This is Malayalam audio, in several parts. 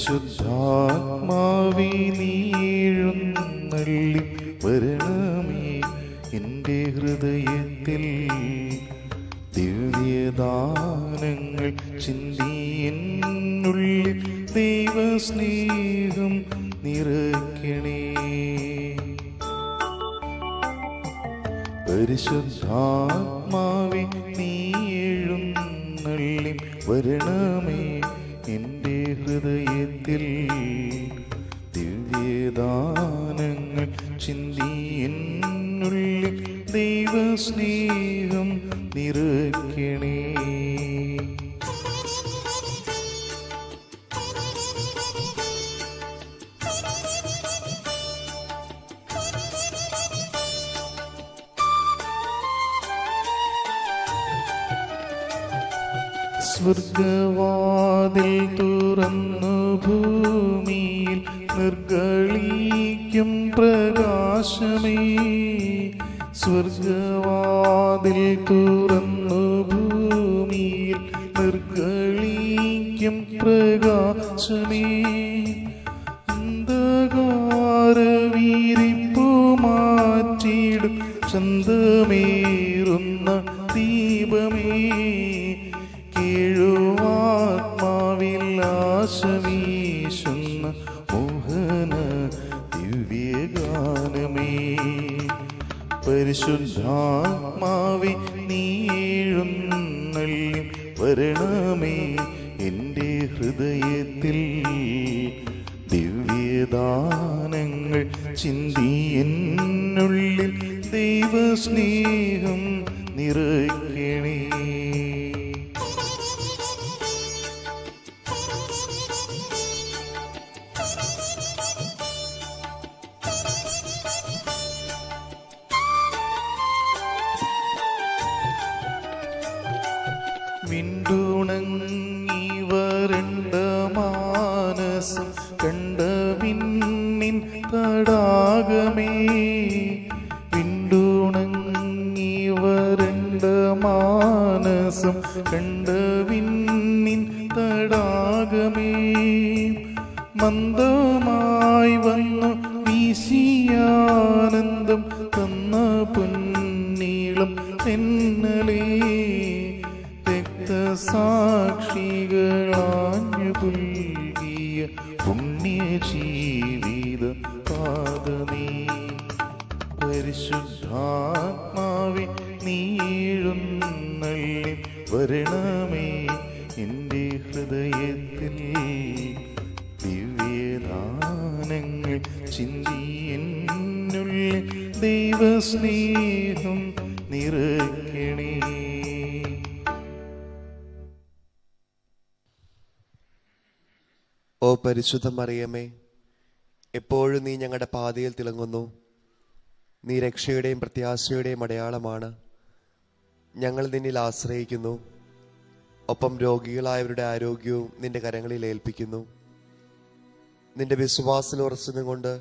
പരിശുദ്ധാത്മാവേ നീഴുന്നള്ളി വരണമേ എൻ്റെ ഹൃദയത്തിൽ. ദിവ്യദാനങ്ങൾ ചിന്തി എന്നുള്ളിൽ ദൈവസ്നേഹം നിറയ്ക്കണേ. പരിശുദ്ധാത്മാവേ നീഴുന്നള്ളി വരണമേ എൻ്റെ ഹൃദയത്തിൽ. ദിവ്യദാനങ്ങൾ ചിന്തി എന്നുള്ളിൽ ദൈവസ്നേഹം നിറയ്ക്കണേ. സ്വർഗവാതിൽ തുറന്നു ഭൂമിയിൽ നിർഗളിക്കും പ്രകാശമേ. സ്വർഗവാതിൽ തുറന്നു ഭൂമിയിൽ നിർഗളിക്കും പ്രകാശമേ. അന്ധകാരവീരിപ്പു മാറ്റിയിടും ചന്തമേറുന്ന ദീപമേ. കേഴുവാത്മാവിൽ ആശവീശുന്ന മോഹന ദിവ്യഗാനമേ. പരിശുദ്ധാത്മാവേ നീഴുന്നള്ളി വരണമേ എൻ്റെ ഹൃദയത്തിൽ. ദിവ്യദാനങ്ങൾ ചിന്തി എന്നുള്ളിൽ ദൈവസ്നേഹം നിറയ്ക്കണേ. വിണ്ടുണങ്ങി വരണ്ട മാനസം കണ്ട വിണ്ണിൻ തടാകമേ. വിണ്ടുണങ്ങി വരണ്ട മാനസം കണ്ട വിണ്ണിൻ തടാകമേ. മന്ദമായി വന്നു വീശിയാനന്ദം തന്ന പൊന്നീളം തെന്നലേ. സാക്ഷികളാഞ്ഞു പുൽകിയ പുണ്യജീവിത പാദമേ. പരിശുദ്ധാത്മാവേ നീഴുന്നള്ളി വരണമേ എൻ്റെ ഹൃദയത്തിൽ. ദിവ്യദാനങ്ങൾ ചിന്തി എന്നുള്ളിൽ ദൈവസ്നേഹം നിറയ്ക്കണേ. ഓ പരിശുദ്ധ മറിയമേ, എപ്പോഴും നീ ഞങ്ങളുടെ പാതയിൽ തിളങ്ങുന്നു. നീ രക്ഷയുടെയും പ്രത്യാശയുടെയും അടയാളമാണ്. ഞങ്ങൾ നിന്നിൽ ആശ്രയിക്കുന്നു. ഒപ്പം രോഗികളായവരുടെ ആരോഗ്യവും നിന്റെ കരങ്ങളിൽ ഏൽപ്പിക്കുന്നു. നിന്റെ വിശ്വാസത്തിൽ ഉറച്ചുകൊണ്ട്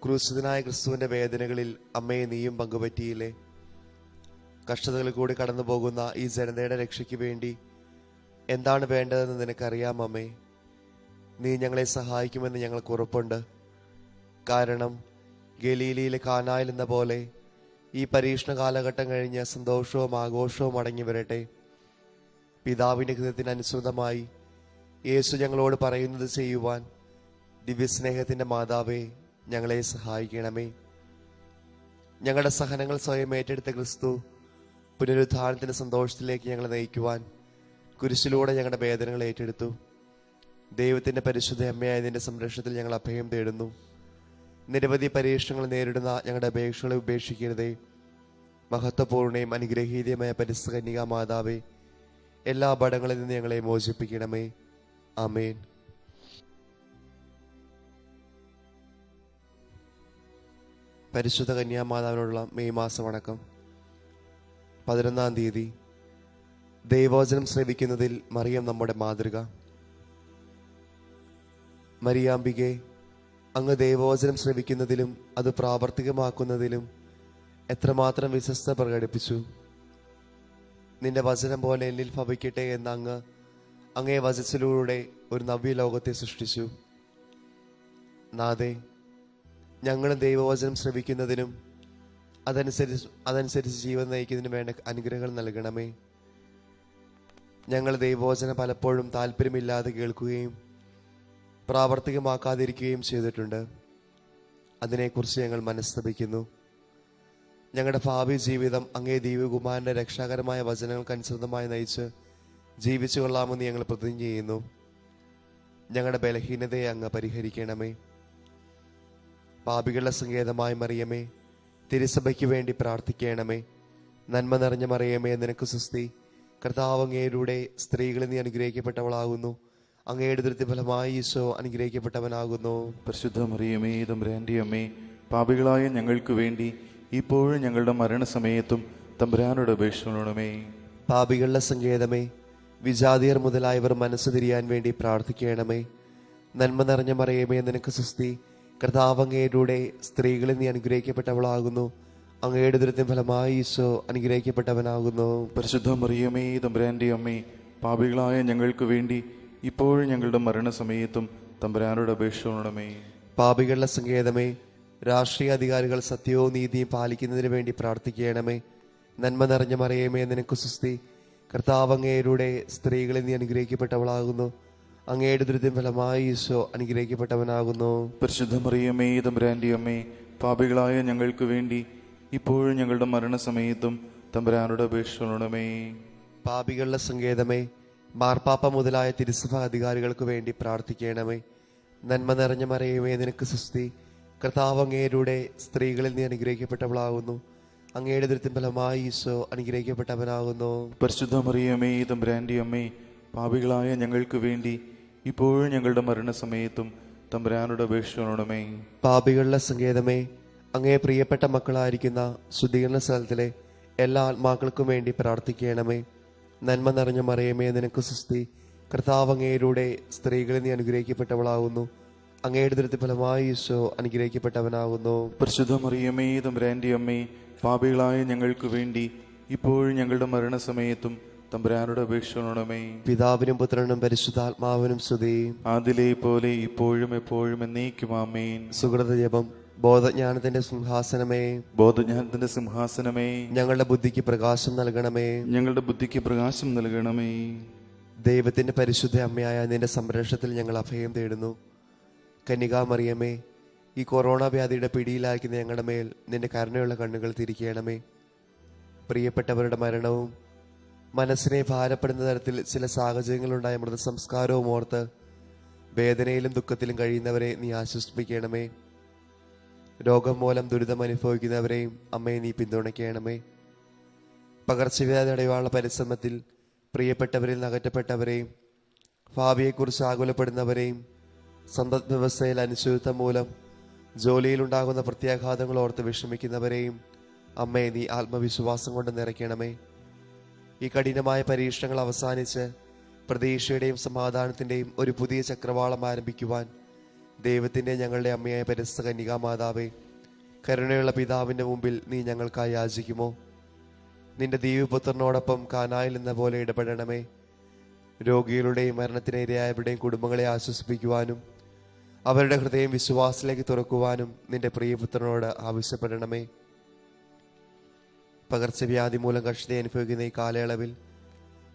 ക്രൂശിതനായ ക്രിസ്തുവിൻ്റെ വേദനകളിൽ അമ്മയെ നീയും പങ്കുപറ്റിയില്ലേ. കഷ്ടതകളിൽ കൂടി കടന്നു പോകുന്ന ഈ ജനതയുടെ രക്ഷയ്ക്ക് വേണ്ടി എന്താണ് വേണ്ടതെന്ന് നിനക്കറിയാം അമ്മേ. നീ ഞങ്ങളെ സഹായിക്കുമെന്ന് ഞങ്ങൾക്ക് ഉറപ്പുണ്ട്. കാരണം ഗലീലയിലെ കാനായിൽ എന്ന പോലെ ഈ പരീക്ഷണ കാലഘട്ടം കഴിഞ്ഞ് സന്തോഷവും ആഘോഷവും അടങ്ങി വരട്ടെ. പിതാവിൻ്റെ ഹൃദയത്തിന് അനുസൃതമായി യേശു ഞങ്ങളോട് പറയുന്നത് ചെയ്യുവാൻ ദിവ്യസ്നേഹത്തിൻ്റെ മാതാവേ ഞങ്ങളെ സഹായിക്കണമേ. ഞങ്ങളുടെ സഹനങ്ങൾ സ്വയം ഏറ്റെടുത്ത ക്രിസ്തു പുനരുദ്ധാനത്തിൻ്റെ സന്തോഷത്തിലേക്ക് ഞങ്ങളെ നയിക്കുവാൻ കുരിശിലൂടെ ഞങ്ങളുടെ വേദനകൾ ഏറ്റെടുത്തു. ദൈവത്തിൻ്റെ പരിശുദ്ധ അമ്മയായ നിന്റെ സംരക്ഷണത്തിൽ ഞങ്ങൾ അഭയം തേടുന്നു. നിരവധി പരീക്ഷണങ്ങൾ നേരിടുന്ന ഞങ്ങളുടെ അപേക്ഷകളെ ഉപേക്ഷിക്കരുതേ. മഹത്വപൂർണ്ണയും അനുഗ്രഹീതയുമായ പരിശുദ്ധ കന്യകാ മാതാവേ, എല്ലാ അപകടങ്ങളിൽ നിന്ന് ഞങ്ങളെ മോചിപ്പിക്കണമേ. ആമേൻ. പരിശുദ്ധ കന്യാമാതാവിനോടുള്ള മെയ് മാസം വണക്കം. 11-ാം തീയതി. ദൈവവചനം ശ്രവിക്കുന്നതിൽ മറിയം നമ്മുടെ മാതൃക. മരിയാമ്പികെ, അങ്ങ് ദൈവവചനം ശ്രവിക്കുന്നതിലും അത് പ്രാവർത്തികമാക്കുന്നതിലും എത്രമാത്രം വിശ്വസ്ത പ്രകടിപ്പിച്ചു. നിന്റെ വചനം പോലെ എന്നിൽ ഭവിക്കട്ടെ എന്ന് അങ്ങ് അങ്ങേ വചസ്സിലൂടെ ഒരു നവ്യലോകത്തെ സൃഷ്ടിച്ചു. നാഥേ, ഞങ്ങളും ദൈവവചനം ശ്രവിക്കുന്നതിനും അതനുസരിച്ച് ജീവൻ നയിക്കുന്നതിനും വേണ്ട അനുഗ്രഹങ്ങൾ നൽകണമേ. ഞങ്ങൾ ദൈവവചനം പലപ്പോഴും താല്പര്യമില്ലാതെ കേൾക്കുകയും പ്രാവർത്തികമാക്കാതിരിക്കുകയും ചെയ്തിട്ടുണ്ട്. അതിനെക്കുറിച്ച് ഞങ്ങൾ മനസ്തപിക്കുന്നു. ഞങ്ങളുടെ ഭാവി ജീവിതം അങ്ങേ ദൈവകുമാരന്റെ രക്ഷാകരമായ വചനങ്ങൾക്കനുസൃതമായി നയിച്ച് ജീവിച്ചു കൊള്ളാമെന്ന് ഞങ്ങൾ പ്രതിജ്ഞ ചെയ്യുന്നു. ഞങ്ങളുടെ ബലഹീനതയെ അങ്ങ് പരിഹരിക്കണമേ. പാപികളുടെ സങ്കേതമായ മറിയമേ, തിരുസഭയ്ക്ക് വേണ്ടി പ്രാർത്ഥിക്കണമേ. നന്മ നിറഞ്ഞ മറിയമേ, നിനക്ക് സ്തുതി. കർത്താവ് അങ്ങയുടെ സ്ത്രീകളിൽ നീ അനുഗ്രഹിക്കപ്പെട്ടവളാകുന്നു. അങ്ങയുടെ ദൃത്യഫലമായി ഈശോ അനുഗ്രഹിക്കപ്പെട്ടവനാകുന്നു. പരിശുദ്ധ മറിയമേ, തമ്പുരാന്റെ അമ്മേ, പാപികളായ ഞങ്ങൾക്ക് വേണ്ടി ഇപ്പോഴും ഞങ്ങളുടെ മരണസമയത്തും തമ്പുരാനോട് അപേക്ഷിക്കണമേ. പാപികളുടെ സങ്കേതമേ, വിജാതിയർ മുതലായവർ മനസ്സ് തിരിയാൻ വേണ്ടി പ്രാർത്ഥിക്കണമേ. നന്മ നിറഞ്ഞ മറിയമേ, നിനക്ക് സ്തുതി. കർത്താവ് അങ്ങയുടെ സ്ത്രീകളിൽ നീ അനുഗ്രഹിക്കപ്പെട്ടവളാകുന്നു. അങ്ങയുടെ ദൃത്യം ഫലമായി ഈശോ അനുഗ്രഹിക്കപ്പെട്ടവനാകുന്നു. പരിശുദ്ധ മറിയമേ, തമ്പുരാന്റെ അമ്മേ, പാപികളായ ഞങ്ങൾക്ക് വേണ്ടി ഇപ്പോഴും ഞങ്ങളുടെ മരണസമയത്തും തമ്പുരാനോട് അപേക്ഷിക്കണമേ. പാപികളുടെ സങ്കേതമേ, രാഷ്ട്രീയ അധികാരികൾ സത്യവും നീതിയും പാലിക്കുന്നതിന് വേണ്ടി പ്രാർത്ഥിക്കണമേ. നന്മ നിറഞ്ഞ മറിയമേ, നിനക്ക് സ്തുതി. കർത്താവ് അങ്ങയുടെ സ്ത്രീകളിൽ നീ അനുഗ്രഹിക്കപ്പെട്ടവളാകുന്നു. അങ്ങയുടെ ദൃത്യം ഫലമായി ഈശോ അനുഗ്രഹിക്കപ്പെട്ടവനാകുന്നു. പരിശുദ്ധ മറിയമേ, തമ്പുരാന്റെ അമ്മേ, പാപികളായ ഞങ്ങൾക്ക് വേണ്ടി ഇപ്പോഴും ഞങ്ങളുടെ മരണസമയത്തും തമ്പുരാനോട് അപേക്ഷിക്കണമേ. പാപികളുടെ സങ്കേതമേ, മാർപ്പാപ്പ മുതലായ തിരുസഭ അധികാരികൾക്ക് വേണ്ടി പ്രാർത്ഥിക്കണമേ. നന്മ നിറഞ്ഞ മറിയമേ, നിനക്ക് സ്തുതി. കർത്താവ് അങ്ങയുടെ സ്ത്രീകളിൽ നീ അനുഗ്രഹിക്കപ്പെട്ടവളാകുന്നു. അങ്ങയുടെ ദൃത്യം ഫലമായി ഈശോ അനുഗ്രഹിക്കപ്പെട്ടവനാകുന്നു. പരിശുദ്ധ മറിയമേ, തമ്പുരാന്റെ അമ്മേ, പാപികളായ ഞങ്ങൾക്ക് വേണ്ടി ഇപ്പോഴും ഞങ്ങളുടെ മരണസമയത്തും തമ്പുരാനോട് അപേക്ഷിക്കണമേ. പാപികളുടെ സങ്കേതമേ, അങ്ങേ പ്രിയപ്പെട്ട മക്കളായിരിക്കുന്ന ശുദ്ധീകരണ സ്ഥലത്തിലെ എല്ലാ ആത്മാക്കൾക്കും വേണ്ടി പ്രാർത്ഥിക്കണമേ. നന്മ നിറഞ്ഞ മറിയമേ, നിനക്ക് സ്തുതി. കർത്താവ് അങ്ങയുടെ സ്ത്രീകളിൽ നീ അനുഗ്രഹിക്കപ്പെട്ടവളാകുന്നു. അങ്ങയുടെ ദൃത്യം ഫലമായി ഈശോ അനുഗ്രഹിക്കപ്പെട്ടവനാകുന്നു. പരിശുദ്ധ മറിയമേ, തമ്പുരാന്റെ അമ്മേ, പാപികളായ ഞങ്ങൾക്ക് വേണ്ടി ഇപ്പോഴും ഞങ്ങളുടെ മരണസമയത്തും തമ്പുരാനോട് അപേക്ഷിക്കണമേ. പിതാവിനും പുത്രനും പരിശുദ്ധാത്മാവിനും സ്തുതി. ആദിലെ പോലെ ഇപ്പോഴും എപ്പോഴും എന്നേക്കും ആമേൻ. സുഹൃത ജപം. ബോധജ്ഞാനത്തിന്റെ സിംഹാസനമേ, ബോധജ്ഞാനത്തിന്റെ സിംഹാസനമേ, ഞങ്ങളുടെ ബുദ്ധിക്ക് പ്രകാശം നൽകണമേ. ഞങ്ങളുടെ ബുദ്ധിക്ക് പ്രകാശം നൽകണമേ. ദൈവത്തിന്റെ പരിശുദ്ധ അമ്മയായ നിന്റെ സംരക്ഷണത്തിൽ ഞങ്ങൾ അഭയം തേടുന്നു. കന്യകാമറിയമേ, ഈ കൊറോണ വ്യാധിയുടെ പിടിയിലായിരിക്കുന്ന ഞങ്ങളുടെ മേൽ നിന്റെ കരുണയുള്ള കണ്ണുകൾ തിരിക്കണമേ. പ്രിയപ്പെട്ടവരുടെ മരണവും മനസ്സിനെ ഭാരപ്പെടുന്ന തരത്തിൽ ചില സാഹചര്യങ്ങളുണ്ടായ മൃതസംസ്കാരവും ഓർത്ത് വേദനയിലും ദുഃഖത്തിലും കഴിയുന്നവരെ നീ ആശ്വസിപ്പിക്കണമേ. രോഗം മൂലം ദുരിതം അനുഭവിക്കുന്നവരെയും അമ്മയെ നീ പിന്തുണയ്ക്കണമേ. പകർച്ചവ്യാധി അടയാള പരിശ്രമത്തിൽ പ്രിയപ്പെട്ടവരിൽ നിന്ന് അകറ്റപ്പെട്ടവരെയും ഭാവിയെക്കുറിച്ച് ആകുലപ്പെടുന്നവരെയും സമ്പദ് വ്യവസ്ഥയിൽ അനിശ്ചിതത്വം മൂലം ജോലിയിലുണ്ടാകുന്ന പ്രത്യാഘാതങ്ങൾ ഓർത്ത് വിഷമിക്കുന്നവരെയും അമ്മയെ നീ ആത്മവിശ്വാസം കൊണ്ട് നിറയ്ക്കണമേ. ഈ കഠിനമായ പരീക്ഷണങ്ങൾ അവസാനിച്ച് പ്രതീക്ഷയുടെയും സമാധാനത്തിൻ്റെയും ഒരു പുതിയ ചക്രവാളം ആരംഭിക്കുവാൻ ദൈവത്തിൻ്റെ ഞങ്ങളുടെ അമ്മയായ പരിശുദ്ധ കന്യകാമാതാവേ, കരുണയുള്ള പിതാവിൻ്റെ മുമ്പിൽ നീ ഞങ്ങൾക്കായി യാചിക്കുമോ? നിന്റെ ദിവ്യപുത്രനോടൊപ്പം കാനായിൽ എന്ന പോലെ ഇടപെടണമേ. രോഗികളുടെയും മരണത്തിനിരയായവരുടെയും കുടുംബങ്ങളെ ആശ്വസിപ്പിക്കുവാനും അവരുടെ ഹൃദയം വിശ്വാസത്തിലേക്ക് തുറക്കുവാനും നിന്റെ പ്രിയപുത്രനോട് ആവശ്യപ്പെടണമേ. പകർച്ചവ്യാധി മൂലം കഷ്ടത അനുഭവിക്കുന്ന ഈ കാലയളവിൽ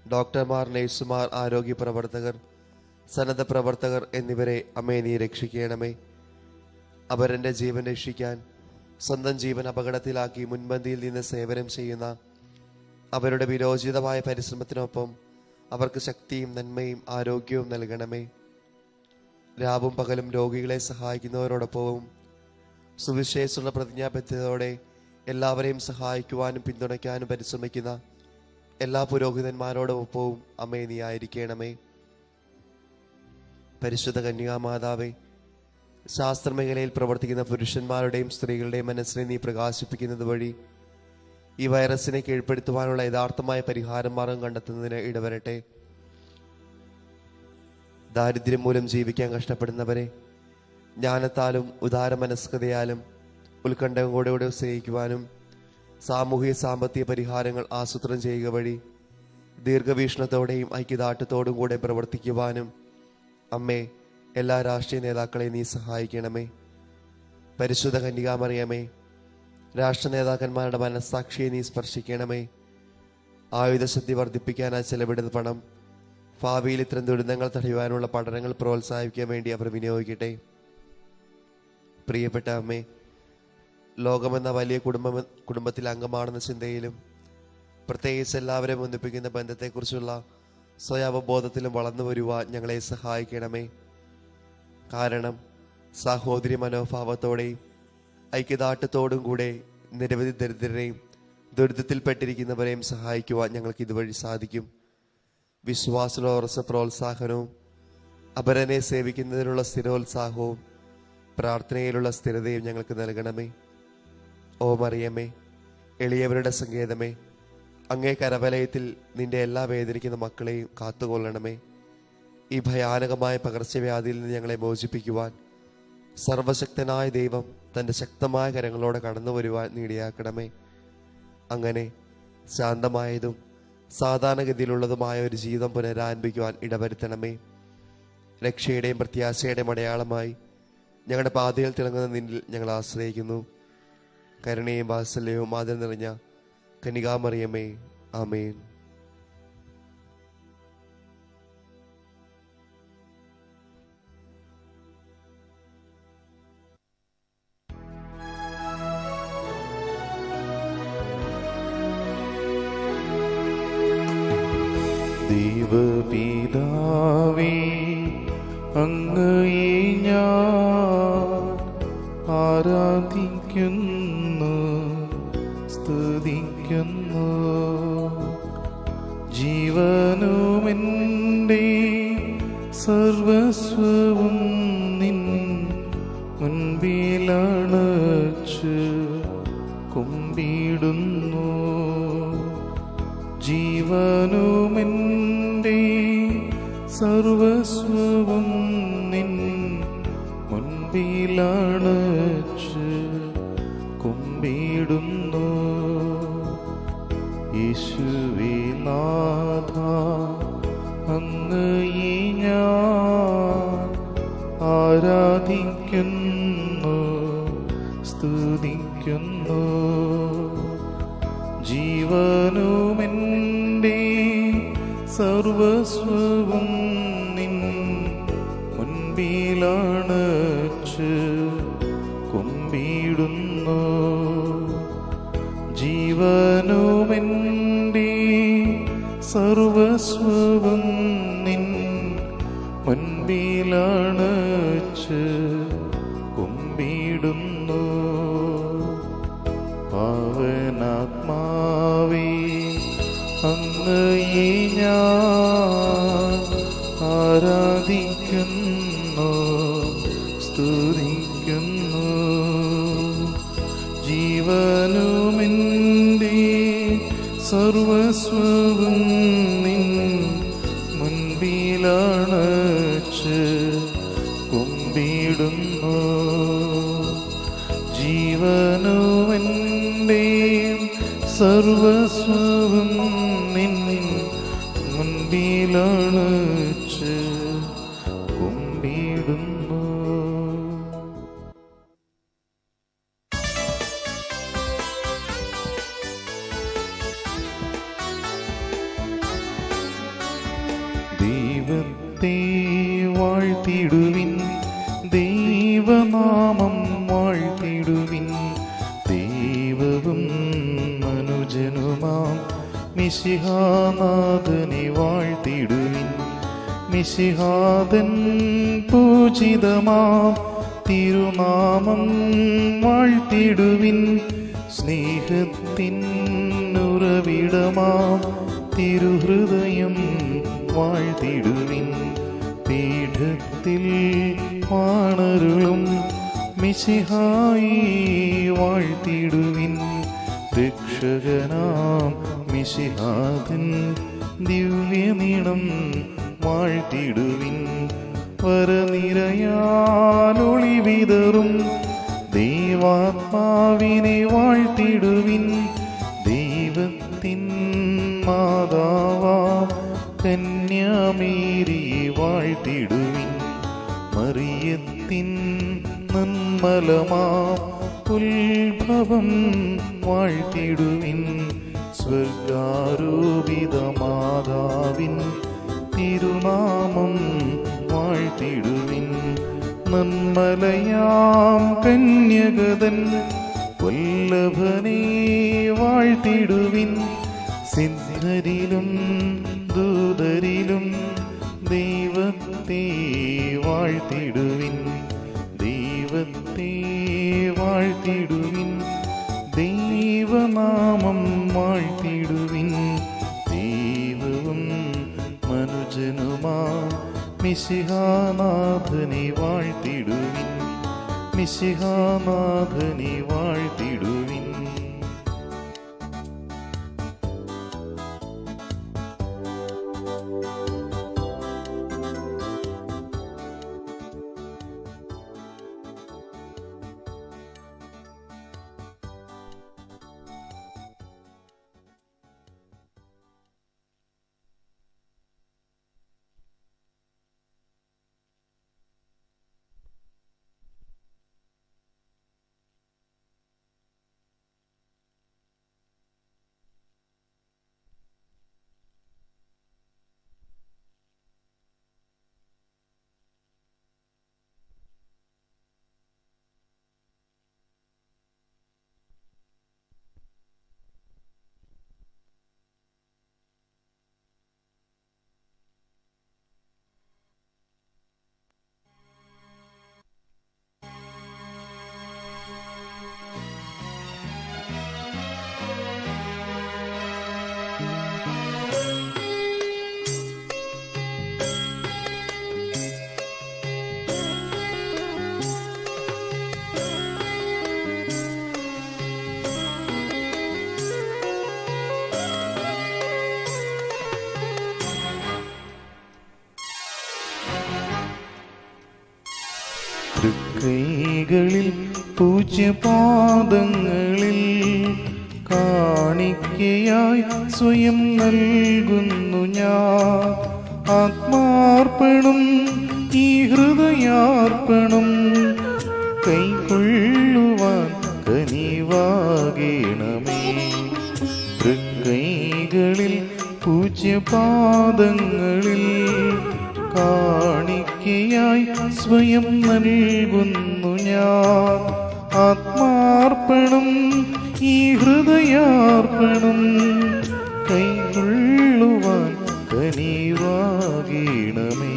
ഡോക്ടർമാർ, നഴ്സുമാർ, ആരോഗ്യ പ്രവർത്തകർ, സന്നദ്ധ പ്രവർത്തകർ എന്നിവരെ അമ്മയെ നീ രക്ഷിക്കണമേ. അവരെൻ്റെ ജീവൻ രക്ഷിക്കാൻ സ്വന്തം ജീവൻ അപകടത്തിലാക്കി മുൻപന്തിയിൽ നിന്ന് സേവനം ചെയ്യുന്ന അവരുടെ വിരോചിതമായ പരിശ്രമത്തിനൊപ്പം അവർക്ക് ശക്തിയും നന്മയും ആരോഗ്യവും നൽകണമേ. രാവും പകലും രോഗികളെ സഹായിക്കുന്നവരോടൊപ്പവും സുവിശേഷമുള്ള പ്രതിജ്ഞാബദ്ധതയോടെ എല്ലാവരെയും സഹായിക്കുവാനും പിന്തുണയ്ക്കാനും പരിശ്രമിക്കുന്ന എല്ലാ പുരോഹിതന്മാരോടൊപ്പവും അമ്മയെ നീ ആയിരിക്കണമേ. പരിശുദ്ധ കന്യകാമാതാവേ, ശാസ്ത്രമേഖലയിൽ പ്രവർത്തിക്കുന്ന പുരുഷന്മാരുടെയും സ്ത്രീകളുടെയും മനസ്സിനെ നീ പ്രകാശിപ്പിക്കുന്നത് വഴി ഈ വൈറസിനെ കീഴ്പ്പെടുത്തുവാനുള്ള യഥാർത്ഥമായ പരിഹാര മാർഗം കണ്ടെത്തുന്നതിന് ഇടവരട്ടെ. ദാരിദ്ര്യം മൂലം ജീവിക്കാൻ കഷ്ടപ്പെടുന്നവരെ ജ്ഞാനത്താലും ഉദാര മനസ്കതയാലും ഉത്കണ്ഠയോടെ സ്നേഹിക്കുവാനും സാമൂഹിക സാമ്പത്തിക പരിഹാരങ്ങൾ ആസൂത്രണം ചെയ്യുക വഴി ദീർഘവീക്ഷണത്തോടെയും ഐക്യദാർഢ്യത്തോടും കൂടെ പ്രവർത്തിക്കുവാനും അമ്മേ എല്ലാ രാഷ്ട്രീയ നേതാക്കളെയും നീ സഹായിക്കണമേ. പരിശുദ്ധ കന്യകാമറിയമേ, രാഷ്ട്ര നേതാക്കന്മാരുടെ മനസ്സാക്ഷിയെ നീ സ്പർശിക്കണമേ. ആയുധശക്തി വർദ്ധിപ്പിക്കാനായി ചെലവിടുന്ന പണം ഭാവിയിൽ ഇത്തരം ദുരിതങ്ങൾ തടയുവാനുള്ള പഠനങ്ങൾ പ്രോത്സാഹിപ്പിക്കാൻ വേണ്ടി അവർ വിനിയോഗിക്കട്ടെ. പ്രിയപ്പെട്ട അമ്മേ, ലോകമെന്ന വലിയ കുടുംബത്തിലെ അംഗമാണെന്ന ചിന്തയിലും പ്രത്യേകിച്ച് എല്ലാവരെയും ഒന്നിപ്പിക്കുന്ന ബന്ധത്തെക്കുറിച്ചുള്ള സ്വയവബോധത്തിലും വളർന്നു വരുവാൻ ഞങ്ങളെ സഹായിക്കണമേ. കാരണം സാഹോദര്യ മനോഭാവത്തോടെയും ഐക്യദാർഢ്യത്തോടും കൂടെ നിരവധി ദരിദ്രരെയും ദുരിതത്തിൽപ്പെട്ടിരിക്കുന്നവരെയും സഹായിക്കുവാൻ ഞങ്ങൾക്ക് ഇതുവഴി സാധിക്കും. വിശ്വാസത്തിലുള്ള പ്രോത്സാഹനവും അപരനെ സേവിക്കുന്നതിനുള്ള സ്ഥിരോത്സാഹവും പ്രാർത്ഥനയിലുള്ള സ്ഥിരതയും ഞങ്ങൾക്ക് നൽകണമേ. ഓ മറിയമേ, എളിയവരുടെ സങ്കേതമേ, അങ്ങേ കരവലയത്തിൽ നിന്റെ എല്ലാ വേദനിക്കുന്ന മക്കളെയും കാത്തുകൊള്ളണമേ. ഈ ഭയാനകമായ പകർച്ചവ്യാധിയിൽ നിന്ന് ഞങ്ങളെ മോചിപ്പിക്കുവാൻ സർവശക്തനായ ദൈവം തൻ്റെ ശക്തമായ കരങ്ങളോടെ കടന്നു വരുവാൻ നീടിയാക്കണമേ. അങ്ങനെ ശാന്തമായതും സാധാരണഗതിയിലുള്ളതുമായ ഒരു ജീവിതം പുനരാരംഭിക്കുവാൻ ഇടവരുത്തണമേ. രക്ഷയുടെയും പ്രത്യാശയുടെയും അടയാളമായി ഞങ്ങളുടെ പാതയിൽ തിളങ്ങുന്ന നിന്നിൽ ഞങ്ങൾ ആശ്രയിക്കുന്നു. കരുണയും വാത്സല്യവും മാതൃ നിറഞ്ഞ കന്യകാമറിയമേ, ആമേൻ. ദൈവപിതാവേ, അങ്ങയെ ഞാൻ ആരാധിക്കുന്നു, സ്തുതിക്കുന്നു. ജീവനുമെൻ്റെ സർവസ്വവും നിൻ മുൻപിലണച്ച് കുമ്പിടുന്നു. ജീവനുമെൻ്റെ സർവസ്വവും നിൻ മുൻപിലണച്ച് കുമ്പിടുന്നു. യേശുവേ നാഥ, അങ്ങയെ ഞാൻ ആരാധിക്കുന്നു, സ്തുതിക്കുന്നു. ജീവനുമെൻ്റെ സർവസ്വവും നിൻ മുൻപിലണച്ച് കുമ്പിടുന്നു. ജീവനുമെൻ്റെ സർവസ്വവും നിൻ മുൻപിലണച്ച് കുമ്പിടുന്നു. പാവനാത്മാവേ, അങ്ങയെ ഞാൻ ആരാധിക്കുന്നു, സ്തുതിക്കുന്നു. ജീവനുമെൻ്റെ സർവസ്വവും നിൻ മുൻപിലണച്ച് കുമ്പിടുന്നു. ജീവനുമെൻ്റെ സർവസ്വവും നിൻ മുൻപിലണച്ച് കുമ്പിടുന്നു. ദൈവത്തെ വാഴ്ത്തിടുവിൻ, ദൈവനാമം വാഴ്ത്തിടുവിൻ. ദൈവവും മനുജനുമാം മിശിഹാനാഥനെ വാഴ്ത്തിടുവിൻ. മിശിഹാതൻ പൂജിതമാം തിരുനാമം വാഴ്ത്തിടുവിൻ. സ്നേഹത്തിൻ ഉറവിടമാം തിരുഹൃദയം വാഴ്ത്തിടുവിൻ. പീഠത്തിൽ വാണരുളും മിശിഹായി വാഴ്ത്തിടുവിൻ. രക്ഷകനാം മിശിഹാതൻ ദിവ്യമീണം വാഴ്ത്തിടുവിൻ. വരനിരയാലൊളി വിതറും ദൈവാത്മാവിനെ വാഴ്ത്തിടുവിൻ. ദൈവത്തിൻ മാതാവാ കന്യാമേരിയെ വാഴ്ത്തിടുവിൻ. മറിയത്തിൻ നിർമ്മലമാം ഉത്ഭവം വാഴ്ത്തിടുവിൻ. സ്വർഗാരോപിത മാതാവിൻ തിരുനാമം വാഴ്ത്തിടുവിൻ. നിർമ്മലയാം കന്യകതൻ വല്ലഭനെ വാഴ്ത്തിടുവിൻ. സിദ്ധരിലും ദൂതരിലും ദൈവത്തെ വാഴ്ത്തിടുവിൻ. ദൈവത്തെ വാഴ്ത്തിടുവിൻ. ദൈവനാമം വാഴ്ത്തിടുവിൻ. ദൈവവും മനുജനുമാ മിശിഹാനാഥനെ വാഴ്ത്തിടുവിൻ. മിശിഹാനാഥനെ വാഴ്ത്തിടുവിൻ. തൃക്കൈകളിൽ പൂജ്യപാദങ്ങളിൽ കാണിക്കയായി സ്വയം നൽകുന്നു ഞാൻ. ആത്മാർപ്പണം ഈ ഹൃദയാർപ്പണം കൈക്കൊള്ളുവാൻ കനിവാകേണമേ. തൃക്കൈകളിൽ പൂജ്യപാദങ്ങളിൽ കാണിക്കയായി സ്വയം നൽകുന്നു ഞാൻ. ആത്മാർപ്പണം ഈ ഹൃദയാർപ്പണം കൈക്കൊള്ളുവാൻ കനിവാകേണമേ.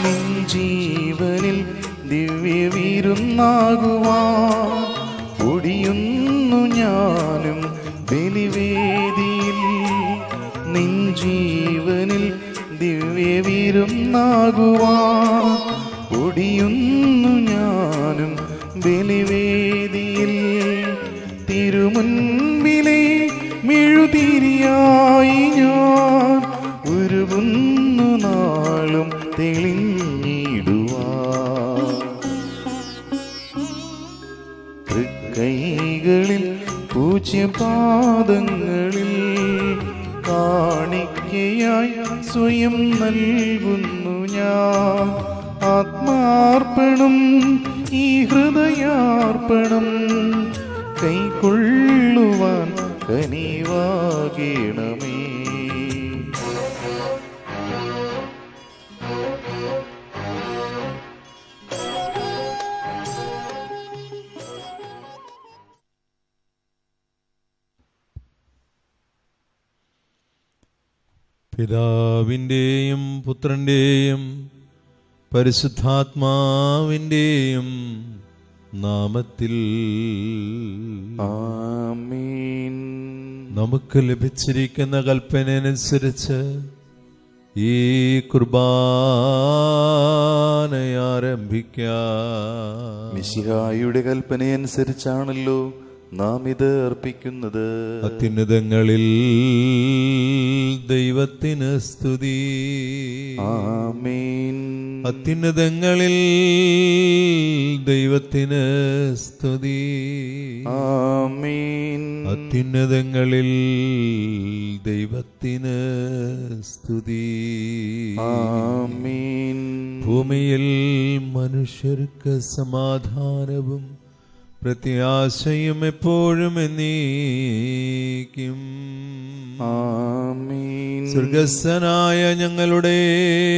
നിൻ ജീവനിൽ ദിവ്യവിരുന്നാകുവാൻ ഒടിയുന്നു ഞാനും ബലിവേദിയിൽ. നിൻ ജീവനിൽ ദിവ്യവിരുന്നാകുവാൻ ഒടിയുന്നു ഞാനും ബലിവേദിയിൽ. തിരുമുൻപിലെ മെഴുതിരിയായി ഞാൻ ഉരുകുന്നു നാളും തെളിഞ്ഞിടുവാൻ. തൃക്കൈകളിൽ പൂജ്യപാദങ്ങളിൽ കാണിക്കയായി സ്വയം നൽകുന്നു ഞാൻ. ആത്മാർപ്പണം ഈ ഹൃദയാർപ്പണം കൈക്കൊള്ളുവാൻ കനിവാകേണമേ. പിതാവിൻ്റെയും പുത്രൻ്റെയും പരിശുദ്ധാത്മാവിൻ്റെയും നാമത്തിൽ ആമേൻ. നമുക്ക് ലഭിച്ചിരിക്കുന്ന കൽപ്പന അനുസരിച്ച് ഈ കുർബാനയാരംഭിക്കാം. മിശിഹായുടെ കൽപ്പനയനുസരിച്ചാണല്ലോ നാം ഇത് അർപ്പിക്കുന്നത്. അത്യുന്നതങ്ങളിൽ ദൈവത്തിന് സ്തുതി. ആമേൻ. അത്യുന്നതങ്ങളിൽ ദൈവത്തിന് സ്തുതി. ആമേൻ. അത്യുന്നതങ്ങളിൽ ദൈവത്തിന് സ്തുതി. ആമേൻ. ഭൂമിയിൽ മനുഷ്യർക്ക് സമാധാനവും പ്രത്യാശയും എപ്പോഴും എന്നേക്കും. ആമേൻ. സ്വർഗസ്ഥനായ ഞങ്ങളുടെ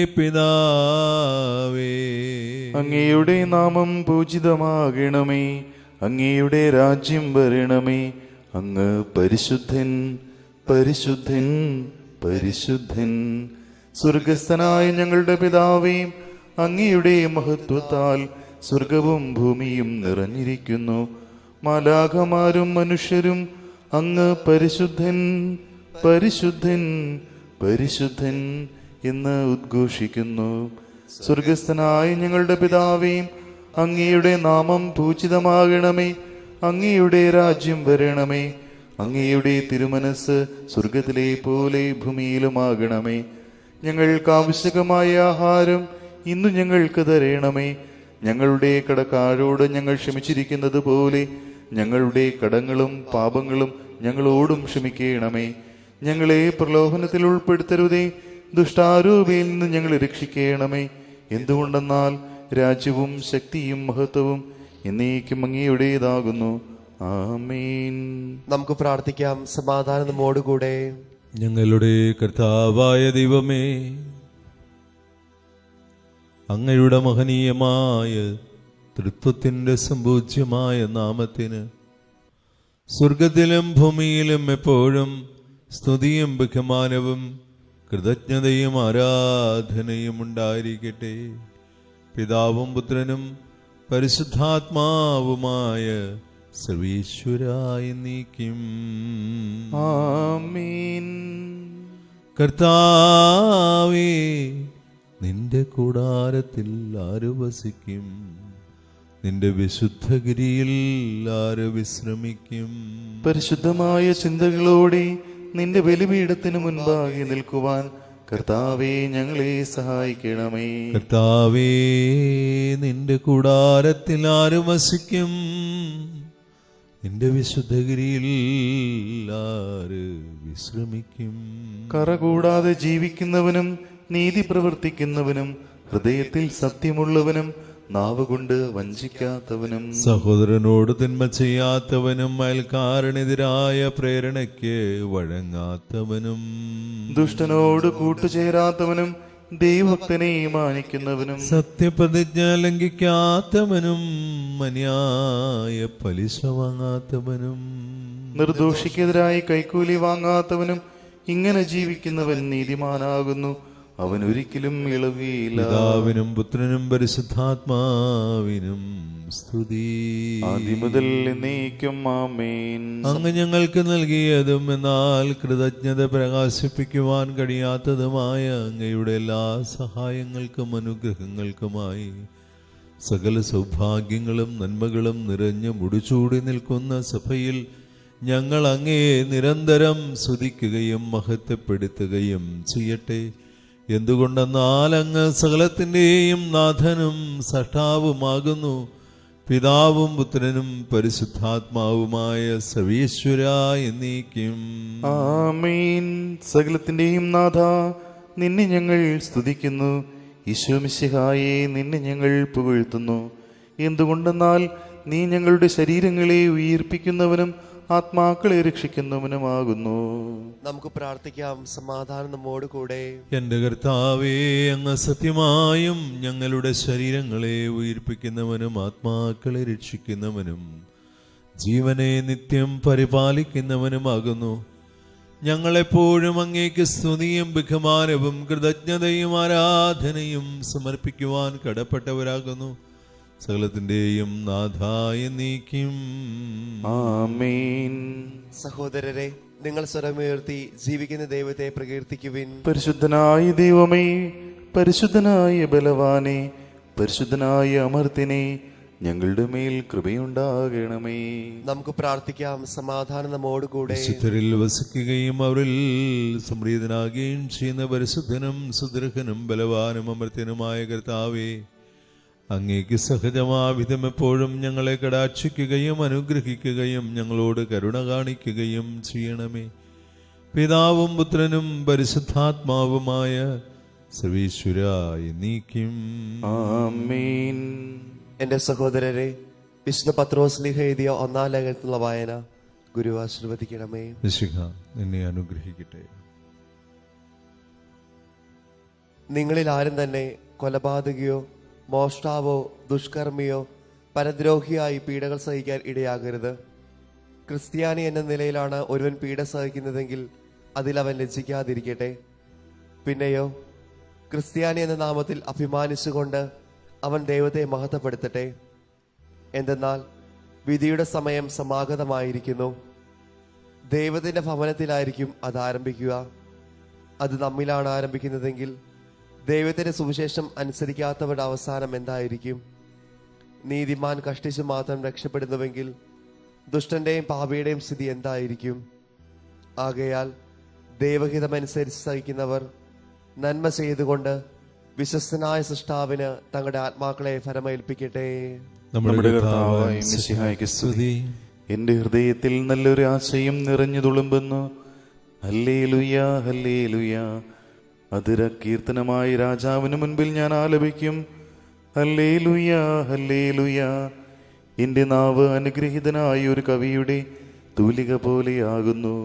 പിതാവേ, അങ്ങയുടെ നാമം പൂജിതമാകണമേ. അങ്ങയുടെ രാജ്യം വരണമേ. അങ്ങ് പരിശുദ്ധൻ, പരിശുദ്ധൻ, പരിശുദ്ധൻ. സ്വർഗസ്ഥനായ ഞങ്ങളുടെ പിതാവേ, അങ്ങയുടെ മഹത്വത്താൽ സ്വർഗവും ഭൂമിയും നിറഞ്ഞിരിക്കുന്നു. മാലാഖമാരും മനുഷ്യരും അങ്ങ് പരിശുദ്ധൻ, പരിശുദ്ധൻ, പരിശുദ്ധൻ എന്ന് ഉദ്ഘോഷിക്കുന്നു. സ്വർഗസ്ഥനായ ഞങ്ങളുടെ പിതാവേ, അങ്ങയുടെ നാമം പൂജിതമാകണമേ. അങ്ങയുടെ രാജ്യം വരണമേ. അങ്ങയുടെ തിരുമനസ് സ്വർഗത്തിലെ പോലെ ഭൂമിയിലുമാകണമേ. ഞങ്ങൾക്ക് ആവശ്യകമായ ആഹാരം ഇന്നു ഞങ്ങൾക്ക് തരണമേ. ഞങ്ങളുടെ കടക്കാരോട് ഞങ്ങൾ ക്ഷമിച്ചിരിക്കുന്നത് പോലെ ഞങ്ങളുടെ കടങ്ങളും പാപങ്ങളും ഞങ്ങളോടും ക്ഷമിക്കണമേ. ഞങ്ങളെ പ്രലോഭനത്തിൽ ഉൾപ്പെടുത്തരുതേ, ദുഷ്ടാരൂപിയിൽ നിന്ന് ഞങ്ങളെ രക്ഷിക്കണമേ. എന്തുകൊണ്ടെന്നാൽ രാജ്യവും ശക്തിയും മഹത്വവും എന്നേക്കും അങ്ങയുടേതാകുന്നു. ആമേൻ. നമുക്ക് പ്രാർത്ഥിക്കാം. സമാധാനം നമ്മോടുകൂടെ. ഞങ്ങളുടെ കർത്താവായ ദൈവമേ, അങ്ങയുടെ മഹനീയമായ തൃത്വത്തിന്റെ സമ്പൂജ്യമായ നാമത്തിന് സ്വർഗത്തിലും ഭൂമിയിലും എപ്പോഴും സ്തുതിയും ബഹുമാനവും കൃതജ്ഞതയും ആരാധനയും ഉണ്ടായിരിക്കട്ടെ. പിതാവും പുത്രനും പരിശുദ്ധാത്മാവുമായ സർവീശ്വരായ നീക്കും. ആമേൻ. കർത്താവേ, നിന്റെ കൂടാരത്തിൽ ആര് വസിക്കും? നിന്റെ വിശുദ്ധഗിരിയിൽ ആര് വിശ്രമിക്കും? പരിശുദ്ധമായ ചിന്തകളോടെ നിന്റെ ബലിപീഠത്തിന് മുൻപാകെ നിൽക്കുവാൻ കർത്താവേ ഞങ്ങളെ സഹായിക്കണമേ. കർത്താവേ, നിന്റെ കൂടാരത്തിൽ ആര് വസിക്കും? നിന്റെ വിശുദ്ധഗിരിയിൽ ആര് വിശ്രമിക്കും? കറകൂടാതെ ജീവിക്കുന്നവനും നീതി പ്രവർത്തിക്കുന്നവനും ഹൃദയത്തിൽ സത്യമുള്ളവനും നാവുകൊണ്ട് വഞ്ചിക്കാത്തവനും സഹോദരനോട് തിന്മ ചെയ്യാത്തവനും അയൽക്കാരനെതിരായ പ്രേരണയ്ക്ക് വഴങ്ങാത്തവനും ദുഷ്ടനോട് കൂട്ടുചേരാത്തവനും ദൈവഭക്തനെ മാനിക്കുന്നവനും സത്യപ്രതിജ്ഞ ലംഘിക്കാത്തവനും അന്യായ പലിശ വാങ്ങാത്തവനും നിർദോഷിക്കെതിരായി കൈക്കൂലി വാങ്ങാത്തവനും ഇങ്ങനെ ജീവിക്കുന്നവൻ നീതിമാനാകുന്നു. അവൻ ഒരിക്കലും ഇളവിയില്ല. പിതാവിനും പുത്രനും പരിശുദ്ധാത്മാവിനും സ്തുതി. ആദിമുതൽ എന്നേക്കും ആമേൻ. അങ്ങ് ഞങ്ങൾക്ക് നൽകിയതും എന്നാൽ കൃതജ്ഞത പ്രകാശിപ്പിക്കുവാൻ കഴിയാത്തതുമായ അങ്ങയുടെ എല്ലാ സഹായങ്ങൾക്കും അനുഗ്രഹങ്ങൾക്കുമായി സകല സൗഭാഗ്യങ്ങളും നന്മകളും നിറഞ്ഞു മുടിച്ചൂടി നിൽക്കുന്ന സഭയിൽ ഞങ്ങൾ അങ്ങയെ നിരന്തരം സ്തുതിക്കുകയും മഹത്വപ്പെടുത്തുകയും ചെയ്യട്ടെ. എന്തുകൊണ്ടെന്നാൽ അങ്ങ് സകലത്തിൻ്റെയും നാഥനും സഷ്ടാവുമാകുന്നു. പിതാവും പുത്രനും പരിശുദ്ധാത്മാവുമായ സർവീശ്വരായ എന്നേക്കും ആമേൻ. സകലത്തിന്റെയും നാഥ, നിന്നെ ഞങ്ങൾ സ്തുതിക്കുന്നു. ഈശോ മിശിഹായെ, നിന്നെ ഞങ്ങൾ പുകഴ്ത്തുന്നു. എന്തുകൊണ്ടെന്നാൽ നീ ഞങ്ങളുടെ ശരീരങ്ങളെ ഉയിർപ്പിക്കുന്നവനും ആത്മാക്കളെ രക്ഷിക്കുന്നവനുമാകുന്നു. നമുക്ക് പ്രാർത്ഥിക്കാം. സമാധാനം നമ്മോടുകൂടെ. എന്റെ കർത്താവേ, അങ്ങ് സത്യമായും ഞങ്ങളുടെ ശരീരങ്ങളെ ഉയിർപ്പിക്കുന്നവനും ആത്മാക്കളെ രക്ഷിക്കുന്നവനും ജീവനെ നിത്യം പരിപാലിക്കുന്നവനുമാകുന്നു. ഞങ്ങളെപ്പോഴും അങ്ങേക്ക് സ്തുതിയും ബഹുമാനവും കൃതജ്ഞതയും ആരാധനയും സമർപ്പിക്കുവാൻ കടപ്പെട്ടവരാകുന്നു. സകലത്തിന്റെയും നാഥായ നീക്കും. ആമേൻ. സഹോദരരെ, നിങ്ങൾ സ്വരമുയർത്തി ജീവിക്കുന്ന ദൈവത്തെ പ്രകീർത്തിക്കുവിൻ. പരിശുദ്ധനായ ദൈവമേ, പരിശുദ്ധനായ ബലവാനെ, പരിശുദ്ധനായ അമർത്തിനെ, ഞങ്ങളുടെ മേൽ കൃപയുണ്ടാകണമേ. നമുക്ക് പ്രാർത്ഥിക്കാം. സമാധാനം നമ്മോടുകൂടെ. വിശുദ്ധരിൽ വസിക്കുകയും അവരിൽ സംപ്രീതനാകുകയും ചെയ്യുന്ന പരിശുദ്ധനും സുദൃഹനും ബലവാനും അമർത്യനുമായ കർത്താവേ, അങ്ങേക്ക് സഹജമാവിധം എപ്പോഴും ഞങ്ങളെ കടാക്ഷിക്കുകയും അനുഗ്രഹിക്കുകയും ഞങ്ങളോട് കരുണ കാണിക്കുകയും ചെയ്യണമേ. പിതാവും പുത്രനും പരിശുദ്ധാത്മാവുമായ സർവീശ്വരായി നീക്കും. ആമേൻ. എന്റെ സഹോദരരെ, വിശുദ്ധ പത്രോസ്ലീഹ എഴുതിയ 1-ാം ലേഖനത്തിലുള്ള വായന ഗുരു ആശീർവദിക്കണമേ. മിശിഹ നിന്നെ അനുഗ്രഹിക്കട്ടെ. നിങ്ങളിൽ ആരും തന്നെ കൊലപാതകയോ മോഷ്ടാവോ ദുഷ്കർമ്മിയോ പരദ്രോഹിയായി പീഡകൾ സഹിക്കാൻ ഇടയാകരുത്. ക്രിസ്ത്യാനി എന്ന നിലയിലാണ് ഒരുവൻ പീഡ സഹിക്കുന്നതെങ്കിൽ അതിൽ അവൻ ലജ്ജിക്കാതിരിക്കട്ടെ. പിന്നെയോ ക്രിസ്ത്യാനി എന്ന നാമത്തിൽ അഭിമാനിച്ചുകൊണ്ട് അവൻ ദൈവത്തെ മഹത്വപ്പെടുത്തട്ടെ. എന്തെന്നാൽ വിധിയുടെ സമയം സമാഗതമായിരിക്കുന്നു. ദൈവത്തിന്റെ ഭവനത്തിലായിരിക്കും അത് ആരംഭിക്കുക. അത് നമ്മിലാണ് ആരംഭിക്കുന്നതെങ്കിൽ ദൈവത്തിന്റെ സുവിശേഷം അനുസരിക്കാത്തവരുടെ അവസാനം എന്തായിരിക്കും? നീതിമാൻ കഷ്ടിച്ചു മാത്രം രക്ഷപ്പെടുന്നുവെങ്കിൽ ദുഷ്ടന്റെയും പാപിയുടെയും സ്ഥിതി എന്തായിരിക്കും? ആകയാൽ ദൈവഹിതമനുസരിച്ച് സഹിക്കുന്നവർ നന്മ ചെയ്തുകൊണ്ട് വിശ്വസ്തനായ സൃഷ്ടാവിന് തങ്ങളുടെ ആത്മാക്കളെ ഫലമേൽപ്പിക്കട്ടെ. നമ്മുടെ കർത്താവായ മിശിഹായ്ക്ക് സ്തുതി. എന്റെ ഹൃദയത്തിൽ നല്ലൊരു ആശയം നിറഞ്ഞു തുളുമ്പുന്നു. ഹല്ലേലൂയ, ഹല്ലേലൂയ. അതിര കീർത്തനമായി രാജാവിന് മുൻപിൽ ഞാൻ ആലപിക്കും. Hallelujah, hallelujah. എന്റെ നാവ് അനുഗ്രഹീതനായ ഒരു കവിയുടെ തൂലിക പോലെയാകുന്നു.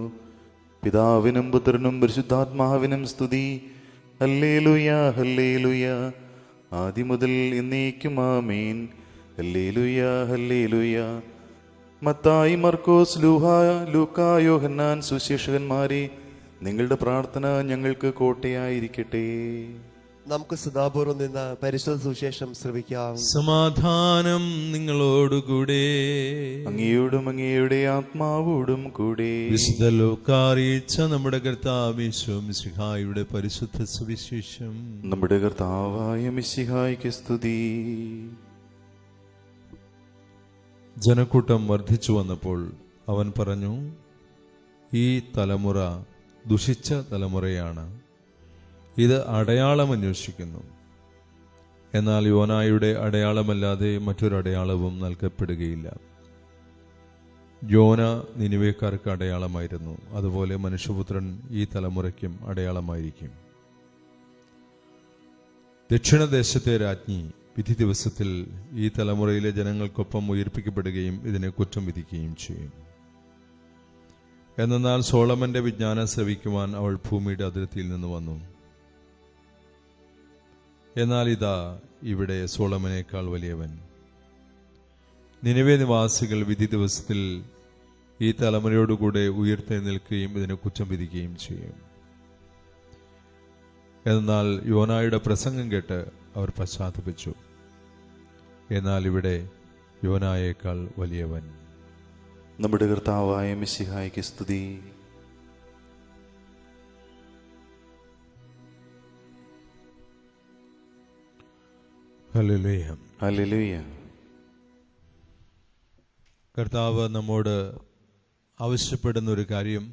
പിതാവിനും പുത്രനും പരിശുദ്ധാത്മാവിനും സ്തുതി. ഹല്ലേലൂയ, ഹല്ലേലൂയ. ആദിമുതൽ എന്നേക്കും ആമേൻ. ഹല്ലേലൂയ, ഹല്ലേലൂയ. മത്തായി, മർക്കോസ്, ലൂക്കാ, യോഹന്നാൻ സുവിശേഷകന്മാരെ, നിങ്ങളുടെ പ്രാർത്ഥന ഞങ്ങൾക്ക് കോട്ടയായിരിക്കട്ടെ. നമുക്ക് സദാപൂർവം നിന്ന് പരിശുദ്ധ സുവിശേഷം ശ്രവിക്കാം. സമാധാനം നിങ്ങളോടുകൂടെ. അങ്ങയോടും അങ്ങയുടെ ആത്മാവോടും കൂടെ. വിശുദ്ധ ലൂക്കാ അറിയിച്ച നമ്മുടെ കർത്താവ് യേശു മിശിഹായുടെ പരിശുദ്ധ സുവിശേഷം. നമ്മുടെ കർത്താവായ മിശിഹായ്ക്ക് സ്തുതി. ജനക്കൂട്ടം വർദ്ധിച്ചു വന്നപ്പോൾ അവൻ പറഞ്ഞു, ഈ തലമുറ ദുഷിച്ച തലമുറയാണ്. ഇത് അടയാളം അന്വേഷിക്കുന്നു. എന്നാൽ യോനായുടെ അടയാളമല്ലാതെ മറ്റൊരു അടയാളവും നൽകപ്പെടുകയില്ല. യോന നിനിവേക്കാർക്ക് അടയാളമായിരുന്നു. അതുപോലെ മനുഷ്യപുത്രൻ ഈ തലമുറയ്ക്കും അടയാളമായിരിക്കും. ദക്ഷിണദേശത്തെ രാജ്ഞി വിധി ദിവസത്തിൽ ഈ തലമുറയിലെ ജനങ്ങൾക്കൊപ്പം ഉയർപ്പിക്കപ്പെടുകയും ഇതിനെ കുറ്റം വിധിക്കുകയും ചെയ്യും. എന്നാൽ സോളമന്റെ വിജ്ഞാനം ശ്രവിക്കുവാൻ അവൾ ഭൂമിയുടെ അതിർത്തിയിൽ നിന്ന് വന്നു. എന്നാൽ ഇതാ ഇവിടെ സോളമനേക്കാൾ വലിയവൻ. നിനിവേ നിവാസികൾ വിധി ദിവസത്തിൽ ഈ തലമുറയോടുകൂടെ ഉയർത്തെഴുന്നേൽക്കുകയും ഇതിനെ കുറ്റം വിധിക്കുകയും ചെയ്യും. എന്നാൽ യോനായുടെ പ്രസംഗം കേട്ട് അവർ പശ്ചാത്തപിച്ചു. എന്നാൽ ഇവിടെ യോനായേക്കാൾ വലിയവൻ. നമ്മുടെ കർത്താവായ മിശിഹായ്ക്ക് സ്തുതി. ഹല്ലേലൂയ. ഹല്ലേലൂയ. കർത്താവ് നമ്മോട് ആവശ്യപ്പെടുന്ന ഒരു കാര്യം,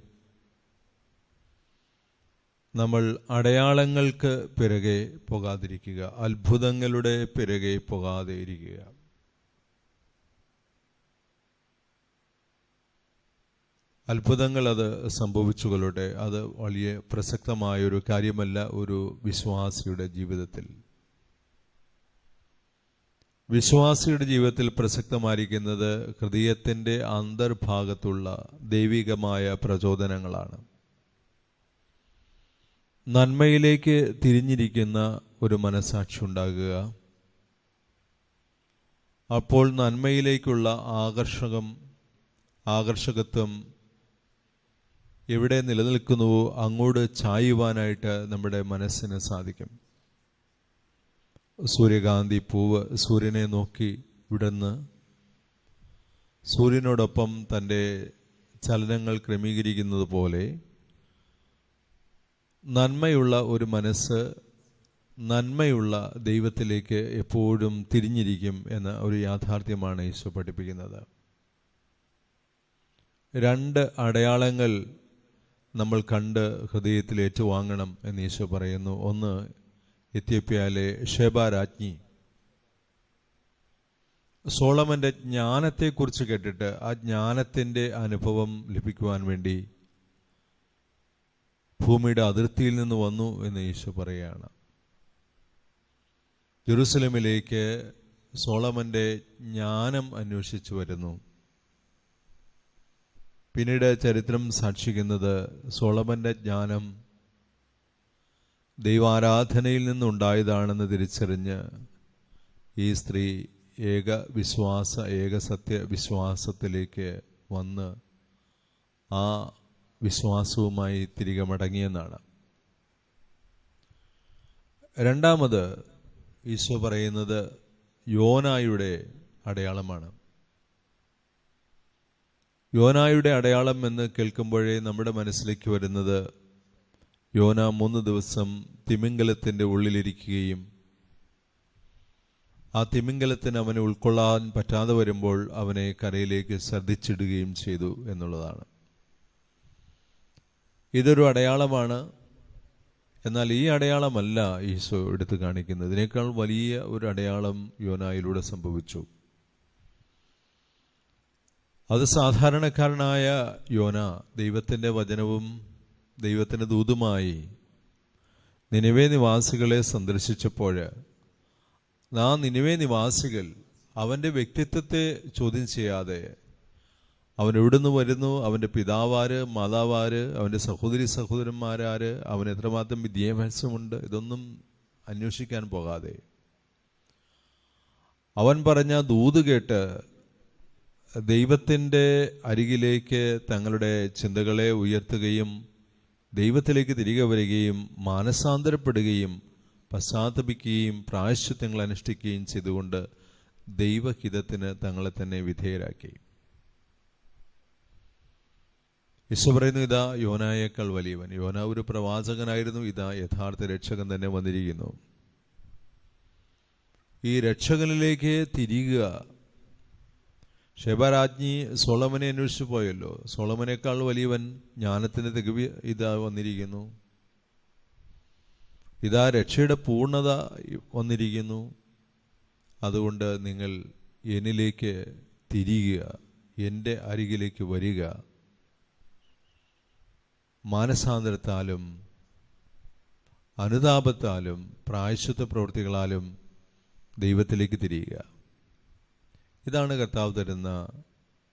നമ്മൾ അടയാളങ്ങൾക്ക് പിറകെ പോകാതിരിക്കുക, അത്ഭുതങ്ങളുടെ പിറകെ പോകാതെ ഇരിക്കുക. അത്ഭുതങ്ങൾ അത് സംഭവിച്ചുകൊള്ളട്ടെ, അത് വലിയ പ്രസക്തമായൊരു കാര്യമല്ല ഒരു വിശ്വാസിയുടെ ജീവിതത്തിൽ. വിശ്വാസിയുടെ ജീവിതത്തിൽ പ്രസക്തമായിരിക്കുന്നത് ഹൃദയത്തിൻ്റെ അന്തർഭാഗത്തുള്ള ദൈവികമായ പ്രചോദനങ്ങളാണ്. നന്മയിലേക്ക് തിരിഞ്ഞിരിക്കുന്ന ഒരു മനസാക്ഷി ഉണ്ടാകുക. അപ്പോൾ നന്മയിലേക്കുള്ള ആകർഷകത്വം എവിടെ നിലനിൽക്കുന്നുവോ അങ്ങോട്ട് ചായുവാനായിട്ട് നമ്മുടെ മനസ്സിന് സാധിക്കും. സൂര്യകാന്തി പൂവ് സൂര്യനെ നോക്കി വിടന്ന് സൂര്യനോടൊപ്പം തൻ്റെ ചലനങ്ങൾ ക്രമീകരിക്കുന്നത് പോലെ നന്മയുള്ള ഒരു മനസ്സ് നന്മയുള്ള ദൈവത്തിലേക്ക് എപ്പോഴും തിരിഞ്ഞിരിക്കും എന്ന ഒരു യാഥാർത്ഥ്യമാണ് ഈശോ പഠിപ്പിക്കുന്നത്. 2 അടയാളങ്ങൾ നമ്മൾ കണ്ട് ഹൃദയത്തിൽ ഏറ്റുവാങ്ങണം എന്ന് ഈശോ പറയുന്നു. ഒന്ന്, എത്യോപ്യയിലെ ഷേബ രാജ്ഞി സോളമന്റെ ജ്ഞാനത്തെക്കുറിച്ച് കേട്ടിട്ട് ആ ജ്ഞാനത്തിൻ്റെ അനുഭവം ലഭിക്കുവാൻ വേണ്ടി ഭൂമിയുടെ അതിർത്തിയിൽ നിന്ന് വന്നു എന്ന് ഈശോ പറയുകയാണ്. ജെറുസലേമിലേക്ക് സോളമന്റെ ജ്ഞാനം അന്വേഷിച്ചു വരുന്നു. പിന്നീട് ചരിത്രം സാക്ഷിക്കുന്നത് സോളമന്റെ ജ്ഞാനം ദൈവാരാധനയിൽ നിന്നുണ്ടായതാണെന്ന് തിരിച്ചറിഞ്ഞ് ഈ സ്ത്രീ ഏക സത്യ വിശ്വാസത്തിലേക്ക് വന്ന് ആ വിശ്വാസവുമായി തിരികെ മടങ്ങിയെന്നാണ്. രണ്ടാമത് ഈശോ പറയുന്നത് യോനായുടെ അടയാളമാണ്. യോനായുടെ അടയാളം എന്ന് കേൾക്കുമ്പോഴേ നമ്മുടെ മനസ്സിലേക്ക് വരുന്നത് യോന 3 ദിവസം തിമിംഗലത്തിൻ്റെ ഉള്ളിലിരിക്കുകയും ആ തിമിംഗലത്തിന് അവനെ ഉൾക്കൊള്ളാൻ പറ്റാതെ വരുമ്പോൾ അവനെ കരയിലേക്ക് ശ്രദ്ധിച്ചിടുകയും ചെയ്തു എന്നുള്ളതാണ്. ഇതൊരു അടയാളമാണ്. എന്നാൽ ഈ അടയാളമല്ല ഈശോ എടുത്തു കാണിക്കുന്നത്. ഇതിനേക്കാൾ വലിയ ഒരു അടയാളം യോനായിലൂടെ സംഭവിച്ചു. അത് സാധാരണക്കാരനായ യോന ദൈവത്തിൻ്റെ വചനവും ദൈവത്തിൻ്റെ ദൂതുമായി നിനിവേ നിവാസികളെ സന്ദർശിച്ചപ്പോൾ ആ നിനിവേ നിവാസികൾ അവൻ്റെ വ്യക്തിത്വത്തെ ചോദ്യം ചെയ്യാതെ അവൻ എവിടുന്ന് വരുന്നു, അവൻ്റെ പിതാവാര്, മാതാവാര്, അവൻ്റെ സഹോദരന്മാരാര്, അവൻ എത്രമാത്രം വിദ്യാഭ്യാസമുണ്ട്, ഇതൊന്നും അന്വേഷിക്കാൻ പോകാതെ അവൻ പറഞ്ഞ ദൂത് കേട്ട് ദൈവത്തിൻ്റെ അരികിലേക്ക് തങ്ങളുടെ ചിന്തകളെ ഉയർത്തുകയും ദൈവത്തിലേക്ക് തിരികെ വരികയും മാനസാന്തരപ്പെടുകയും പശ്ചാത്തപിക്കുകയും പ്രായശ്ചിത്തങ്ങൾ അനുഷ്ഠിക്കുകയും ചെയ്തുകൊണ്ട് ദൈവഹിതത്തിന് തങ്ങളെ തന്നെ വിധേയരാക്കി. ഈശോ പറയുന്നു, ഇതാ യോനായേക്കാൾ വലിയവൻ. യോന ഒരു പ്രവാചകനായിരുന്നു, ഇതാ യഥാർത്ഥ രക്ഷകൻ തന്നെ വന്നിരിക്കുന്നു. ഈ രക്ഷകനിലേക്ക് തിരിയുക. ഷെബരാജ്ഞി സോളമനെ അന്വേഷിച്ചു പോയല്ലോ. സോളമനേക്കാൾ വലിയവൻ, ജ്ഞാനത്തിന്റെ തികവ് ഇതാ വന്നിരിക്കുന്നു. ഇതാ രക്ഷയുടെ പൂർണ്ണത വന്നിരിക്കുന്നു. അതുകൊണ്ട് നിങ്ങൾ എന്നിലേക്ക് തിരിയുക, എൻ്റെ അരികിലേക്ക് വരിക. മാനസാന്തരത്താലും അനുതാപത്താലും പ്രായശ്ചിത്ത പ്രവൃത്തികളാലും ദൈവത്തിലേക്ക് തിരിയുക. ഇതാണ് കർത്താവ് തരുന്ന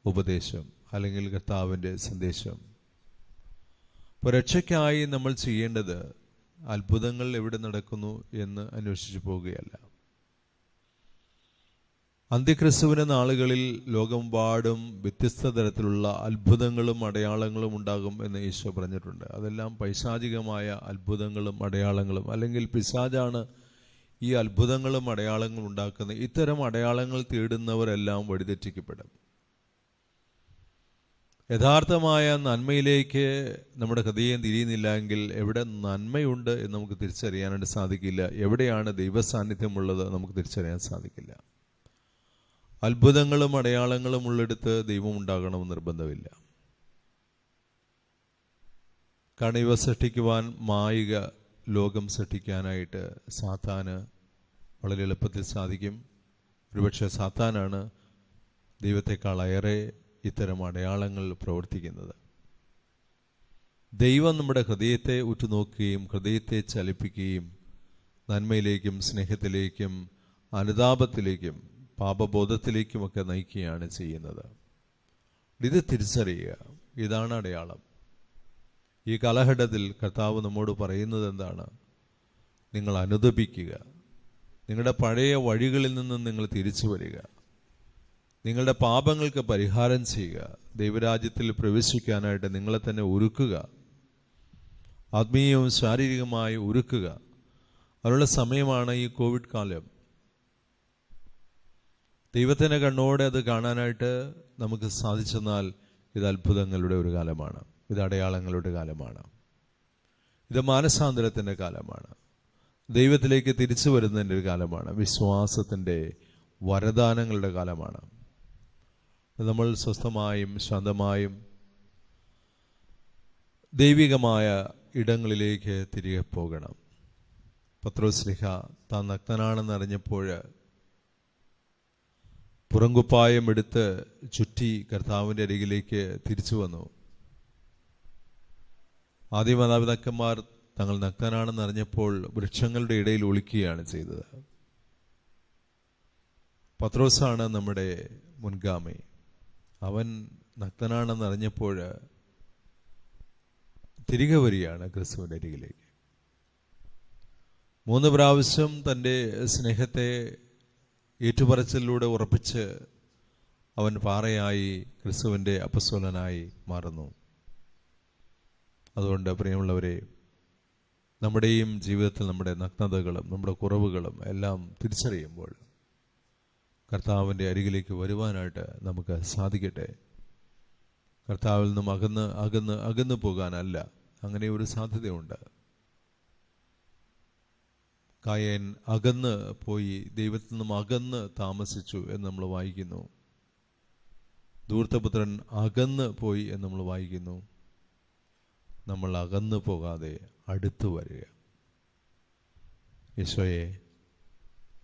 ഉപദേശം, അല്ലെങ്കിൽ കർത്താവിൻ്റെ സന്ദേശം. അപ്പോൾ രക്ഷയ്ക്കായി നമ്മൾ ചെയ്യേണ്ടത് അത്ഭുതങ്ങൾ എവിടെ നടക്കുന്നു എന്ന് അന്വേഷിച്ചു പോവുകയല്ല. അന്ത്യക്രിസ്തുവിന്റെ നാളുകളിൽ ലോകമെമ്പാടും വ്യത്യസ്ത തരത്തിലുള്ള അത്ഭുതങ്ങളും അടയാളങ്ങളും ഉണ്ടാകും എന്ന് ഈശോ പറഞ്ഞിട്ടുണ്ട്. അതെല്ലാം പൈശാചികമായ അത്ഭുതങ്ങളും അടയാളങ്ങളും, അല്ലെങ്കിൽ പിശാചാണ് ഈ അത്ഭുതങ്ങളും അടയാളങ്ങളും ഉണ്ടാക്കുന്നത്. ഇത്തരം അടയാളങ്ങൾ തേടുന്നവരെല്ലാം വഴിതെറ്റിക്കപ്പെടും. യഥാർത്ഥമായ നന്മയിലേക്ക് നമ്മുടെ ഹൃദയം തിരിയുന്നില്ല എങ്കിൽ എവിടെ നന്മയുണ്ട് എന്ന് നമുക്ക് തിരിച്ചറിയാനായിട്ട് സാധിക്കില്ല. എവിടെയാണ് ദൈവസാന്നിധ്യമുള്ളത് നമുക്ക് തിരിച്ചറിയാൻ സാധിക്കില്ല. അത്ഭുതങ്ങളും അടയാളങ്ങളും ഉള്ളിടത്ത് ദൈവം ഉണ്ടാകണമെന്ന് നിർബന്ധമില്ല. കാരണം ഇവ സൃഷ്ടിക്കുവാൻ മായിക ലോകം സൃഷ്ടിക്കാനായിട്ട് സാത്താന് വളരെ എളുപ്പത്തിൽ സാധിക്കും. ഒരുപക്ഷെ സാത്താനാണ് ദൈവത്തെക്കാളേറെ ഇത്തരം അടയാളങ്ങൾ പ്രവർത്തിക്കുന്നത്. ദൈവം നമ്മുടെ ഹൃദയത്തെ ഉറ്റുനോക്കുകയും ഹൃദയത്തെ ചലിപ്പിക്കുകയും നന്മയിലേക്കും സ്നേഹത്തിലേക്കും അനുതാപത്തിലേക്കും പാപബോധത്തിലേക്കുമൊക്കെ നയിക്കുകയാണ് ചെയ്യുന്നത്. ഇത് തിരിച്ചറിയുക. ഇതാണ് അടയാളം. ഈ കാലഘട്ടത്തിൽ കർത്താവ് നമ്മോട് പറയുന്നത് എന്താണ്? നിങ്ങൾ അനുതപിക്കുക, നിങ്ങളുടെ പഴയ വഴികളിൽ നിന്നും നിങ്ങൾ തിരിച്ചു വരിക, നിങ്ങളുടെ പാപങ്ങൾക്ക് പരിഹാരം ചെയ്യുക, ദൈവരാജ്യത്തിൽ പ്രവേശിക്കാനായിട്ട് നിങ്ങളെ തന്നെ ഒരുക്കുക, ആത്മീയവും ശാരീരികമായി ഒരുക്കുക. അതിനുള്ള സമയമാണ് ഈ കോവിഡ് കാലം. ദൈവത്തിൻ്റെ കണ്ണോടെ അത് കാണാനായിട്ട് നമുക്ക് സാധിച്ചെന്നാൽ ഇത് അത്ഭുതങ്ങളുടെ ഒരു കാലമാണ്. ഇത് അടയാളങ്ങളുടെ കാലമാണ്. ഇത് മാനസാന്തരത്തിൻ്റെ കാലമാണ്. ദൈവത്തിലേക്ക് തിരിച്ചു വരുന്നതിൻ്റെ ഒരു കാലമാണ്. വിശ്വാസത്തിൻ്റെ വരദാനങ്ങളുടെ കാലമാണ്. നമ്മൾ സ്വസ്ഥമായും ശാന്തമായും ദൈവികമായ ഇടങ്ങളിലേക്ക് തിരികെ പോകണം. പത്രോസ്ലീഹ താൻ നഗ്നനാണെന്നറിഞ്ഞപ്പോൾ പുറങ്കുപ്പായം എടുത്ത് ചുറ്റി കർത്താവിൻ്റെ അരികിലേക്ക് തിരിച്ചു വന്നു. ആദ്യ മാതാപിതാക്കന്മാർ തങ്ങൾ നഗ്നനാണെന്നറിഞ്ഞപ്പോൾ വൃക്ഷങ്ങളുടെ ഇടയിൽ ഒളിക്കുകയാണ് ചെയ്തത്. പത്രോസാണ് നമ്മുടെ മുൻഗാമി. അവൻ നഗ്നനാണെന്നറിഞ്ഞപ്പോൾ തിരികെ വരികയാണ് ക്രിസ്തുവിൻ്റെ അരികിലേക്ക്. 3 പ്രാവശ്യം തൻ്റെ സ്നേഹത്തെ ഏറ്റുപറച്ചിലൂടെ ഉറപ്പിച്ച് അവൻ പാറയായി ക്രിസ്തുവിൻ്റെ അപ്പസ്തോലനായി മാറുന്നു. അതുകൊണ്ട് പ്രിയമുള്ളവരെ, നമ്മുടെയും ജീവിതത്തിൽ നമ്മുടെ നഗ്നതകളും നമ്മുടെ കുറവുകളും എല്ലാം തിരിച്ചറിയുമ്പോൾ കർത്താവിൻ്റെ അരികിലേക്ക് വരുവാനായിട്ട് നമുക്ക് സാധിക്കട്ടെ. കർത്താവിൽ നിന്നും അകന്ന് പോകാനല്ല. അങ്ങനെ ഒരു സാധ്യതയുണ്ട്. കായൻ അകന്ന് പോയി, ദൈവത്തിൽ നിന്നും അകന്ന് താമസിച്ചു എന്ന് നമ്മൾ വായിക്കുന്നു. ധൂർത്തപുത്രൻ അകന്ന് പോയി എന്ന് നമ്മൾ വായിക്കുന്നു. നമ്മൾ അകന്നു പോകാതെ അടുത്തു വരിക. ഈശോയെ,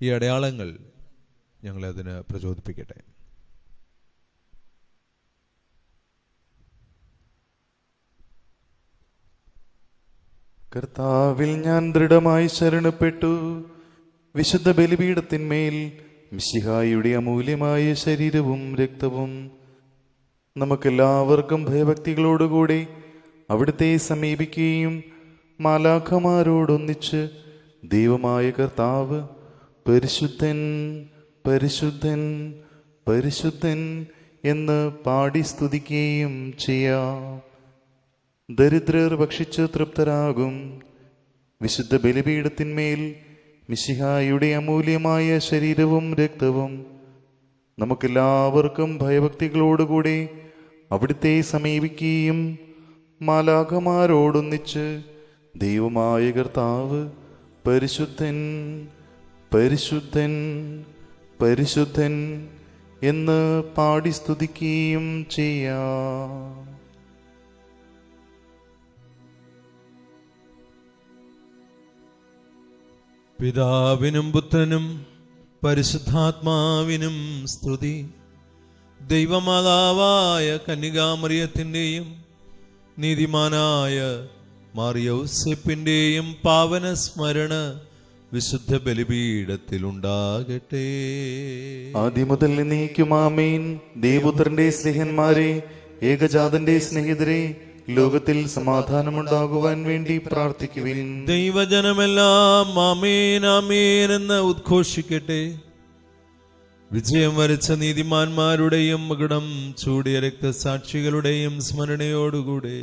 ഈ അടയാളങ്ങൾ ഞങ്ങളെ അതിന് പ്രചോദിപ്പിക്കട്ടെ. കർത്താവിൽ ഞാൻ ദൃഢമായി ശരണപ്പെട്ടു. വിശുദ്ധ ബലിപീഠത്തിന്മേൽ മിശിഹായുടെ അമൂല്യമായ ശരീരവും രക്തവും നമുക്കെല്ലാവർക്കും ഭയഭക്തികളോടുകൂടി അവിടുത്തെ സമീപിക്കുകയും മാലാഖമാരോടൊന്നിച്ച് ദൈവമായ കർത്താവ് പരിശുദ്ധൻ പരിശുദ്ധൻ പരിശുദ്ധൻ എന്ന് പാടി സ്തുതിക്കുകയും ചെയ്യാം. ദരിദ്രർ ഭക്ഷിച്ച് തൃപ്തരാകും. വിശുദ്ധ ബലിപീഠത്തിന്മേൽ മിശിഹായുടെ അമൂല്യമായ ശരീരവും രക്തവും നമുക്കെല്ലാവർക്കും ഭയഭക്തികളോടുകൂടി അവിടുത്തെ സമീപിക്കുകയും മാലാഖമാരോടൊന്നിച്ച് ദൈവമായ കർത്താവ് പരിശുദ്ധൻ പരിശുദ്ധൻ പരിശുദ്ധൻ എന്ന് പാടി സ്തുതിക്കുകയും ചെയ്യാം. പിതാവിനും പുത്രനും പരിശുദ്ധാത്മാവിനും സ്തുതി. ദൈവമാതാവായ കന്യകാമറിയത്തിൻ്റെയും നീതിമാനായ മാർയൗസേപ്പിൻ്റെയും പാവന സ്മരണ വിശുദ്ധ ബലിപീഠത്തിലുണ്ടാകട്ടെ. ആദ്യമുതൽ എന്നേക്കും ആമേൻ. ദേവപുത്രന്റെ സ്നേഹന്മാരെ, ഏകജാതന്റെ സ്നേഹിതരെ, ലോകത്തിൽ സമാധാനമുണ്ടാകുവാൻ വേണ്ടി പ്രാർത്ഥിക്കുവിൻ. ദൈവജനമെല്ലാം ആമേൻ ആമേൻ എന്ന് ഉദ്ഘോഷിക്കട്ടെ. വിജയം വരിച്ച നീതിമാന്മാരുടെയും മകുടം ചൂടിയ രക്തസാക്ഷികളുടെയും സ്മരണയോടുകൂടെ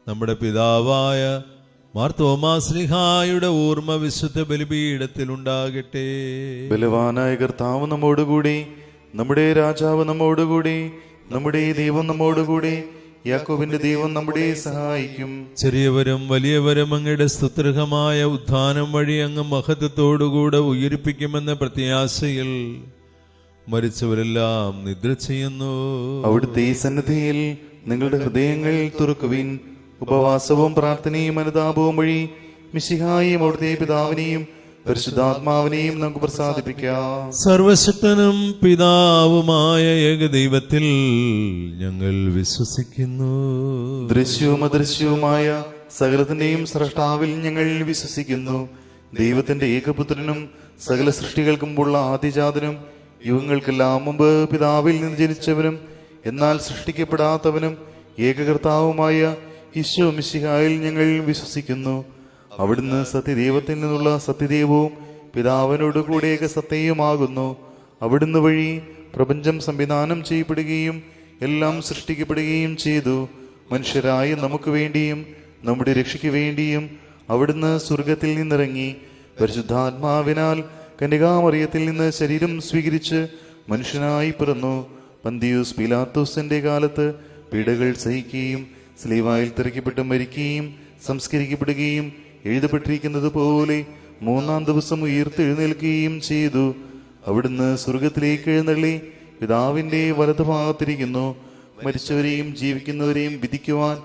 നമ്മുടെ പിതാവായ മാർത്തോമാശ്ലീഹായുടെ ഓർമ്മ വിശുദ്ധ ബലിപീഠത്തിലുണ്ടാകട്ടെ. ബലവാനായ കർത്താവ് നമ്മോടുകൂടി, നമ്മുടെ രാജാവ് നമ്മോടുകൂടി, നമ്മുടെ ദൈവം നമ്മോടുകൂടി, യാക്കോബിന്റെ ദൈവം നമ്മുടെ സഹായിക്കും. ചെറിയവരും വലിയവരും അങ്ങയുടെ സ്തുത്യർഹമായ ഉത്ഥാനം വഴി അങ്ങ് മഹത്വത്തോടുകൂടെ ഉയർപ്പിക്കുമെന്ന പ്രത്യാശയിൽ മരിച്ചവരെല്ലാം നിദ്ര ചെയ്യുന്നു. അവിടുത്തെ ഈ സന്നിധിയിൽ നിങ്ങളുടെ ഹൃദയങ്ങൾ തുറക്കുവിൻ. ഉപവാസവും പ്രാർത്ഥനയും അനുതാപവും വഴി മിശിഹായെയും അവിടുത്തെ പിതാവിനെയും പരിശുദ്ധാത്മാവിനെയും നമുക്ക് പ്രസാദിപ്പിക്കാം. സർവശക്തനും പിതാവുമായ ഏകദൈവത്തിൽ ഞങ്ങൾ വിശ്വസിക്കുന്നു. ദൃശ്യവും അദൃശ്യവുമായ സകലത്തിന്റെയും സ്രഷ്ടാവിൽ ഞങ്ങൾ വിശ്വസിക്കുന്നു. ദൈവത്തിന്റെ ഏകപുത്രനും സകല സൃഷ്ടികൾക്കുമുള്ള ആദിജാതനും യുഗങ്ങൾക്കെല്ലാം മുമ്പ് പിതാവിൽ നിന്ന് ജനിച്ചവനും എന്നാൽ സൃഷ്ടിക്കപ്പെടാത്തവനും ഏകകർത്താവുമായ ഈശോ മിശിഹായിൽ ഞങ്ങൾ വിശ്വസിക്കുന്നു. അവിടുന്ന് സത്യദൈവത്തിൽ നിന്നുള്ള സത്യദൈവവും പിതാവിനോട് കൂടെ ഏകസത്യവുമാകുന്നു. അവിടുന്ന് വഴി പ്രപഞ്ചം സംവിധാനം ചെയ്യപ്പെടുകയും എല്ലാം സൃഷ്ടിക്കപ്പെടുകയും ചെയ്തു. മനുഷ്യരായ നമുക്ക് വേണ്ടിയും നമ്മുടെ രക്ഷയ്ക്ക് വേണ്ടിയും അവിടുന്ന് സ്വർഗത്തിൽ നിന്നിറങ്ങി പരിശുദ്ധാത്മാവിനാൽ കന്യകാമറിയത്തിൽ നിന്ന് ശരീരം സ്വീകരിച്ച് മനുഷ്യനായി പിറന്നു. പന്തിയൂസ് പീലാത്തോസിന്റെ കാലത്ത് പീഡകൾ സഹിക്കുകയും സ്ലീവായിൽ തിരക്കപ്പെട്ട് മരിക്കുകയും സംസ്കരിക്കപ്പെടുകയും എഴുതപ്പെട്ടിരിക്കുന്നത് പോലെ 3-ാം ദിവസം ഉയർത്തെഴുന്നേൽക്കുകയും ചെയ്തു. അവിടുന്ന് സ്വർഗത്തിലേക്ക് എഴുന്നള്ളി പിതാവിന്റെ വലതുഭാഗത്തിരിക്കുന്നു. മരിച്ചവരെയും ജീവിക്കുന്നവരെയും വിധിക്കുവാൻ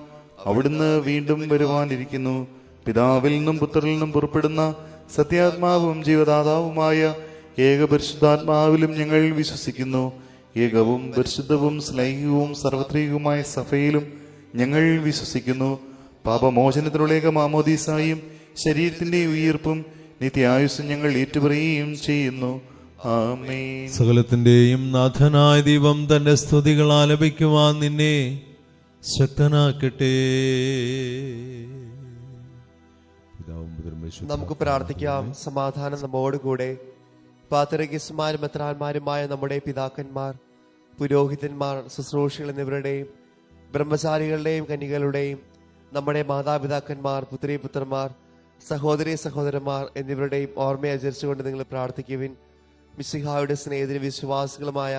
അവിടുന്ന് വീണ്ടും വരുവാനിരിക്കുന്നു. പിതാവിൽ നിന്നും പുത്രനിൽ നിന്നും പുറപ്പെടുന്ന സത്യാത്മാവും ജീവദാതാവുമായ ഏകപരിശുദ്ധാത്മാവിലും ഞങ്ങൾ വിശ്വസിക്കുന്നു. ഏകവും പരിശുദ്ധവും സ്നേഹികവും സർവത്രികവുമായ സഭയിലും ഞങ്ങൾ വിശ്വസിക്കുന്നു. പാപമോചനത്തിനുള്ള ഏക മാമോദീസായും ശരീരത്തിന്റെ ഉയർപ്പും നിത്യായുസ്സും ഞങ്ങൾ ഏറ്റുപറയുകയും ചെയ്യുന്നു. ആമേൻ. സകലത്തിന്റെയും നാഥനായ ദൈവം തന്റെ സ്തുതികൾ ആലപിക്കുവാൻ നിന്നെ ശക്തനാക്കട്ടെ. നമുക്ക് പ്രാർത്ഥിക്കാം. സമാധാനം നമ്മോടുകൂടെ. പാത്രികന്മാരും മെത്രാന്മാരുമായ നമ്മുടെ പിതാക്കന്മാർ, പുരോഹിതന്മാർ, ശുശ്രൂഷികൾ എന്നിവരുടെയും ബ്രഹ്മചാരികളുടെയും കന്യകളുടെയും നമ്മുടെ മാതാപിതാക്കന്മാർ, പുത്രീപുത്രന്മാർ, സഹോദരീ സഹോദരന്മാർ എന്നിവരുടെയും ഓർമ്മയെ ആചരിച്ചുകൊണ്ട് നിങ്ങൾ പ്രാർത്ഥിക്കുവിൻ. മിശിഹായുടെ സ്നേഹിതരും വിശ്വാസികളുമായ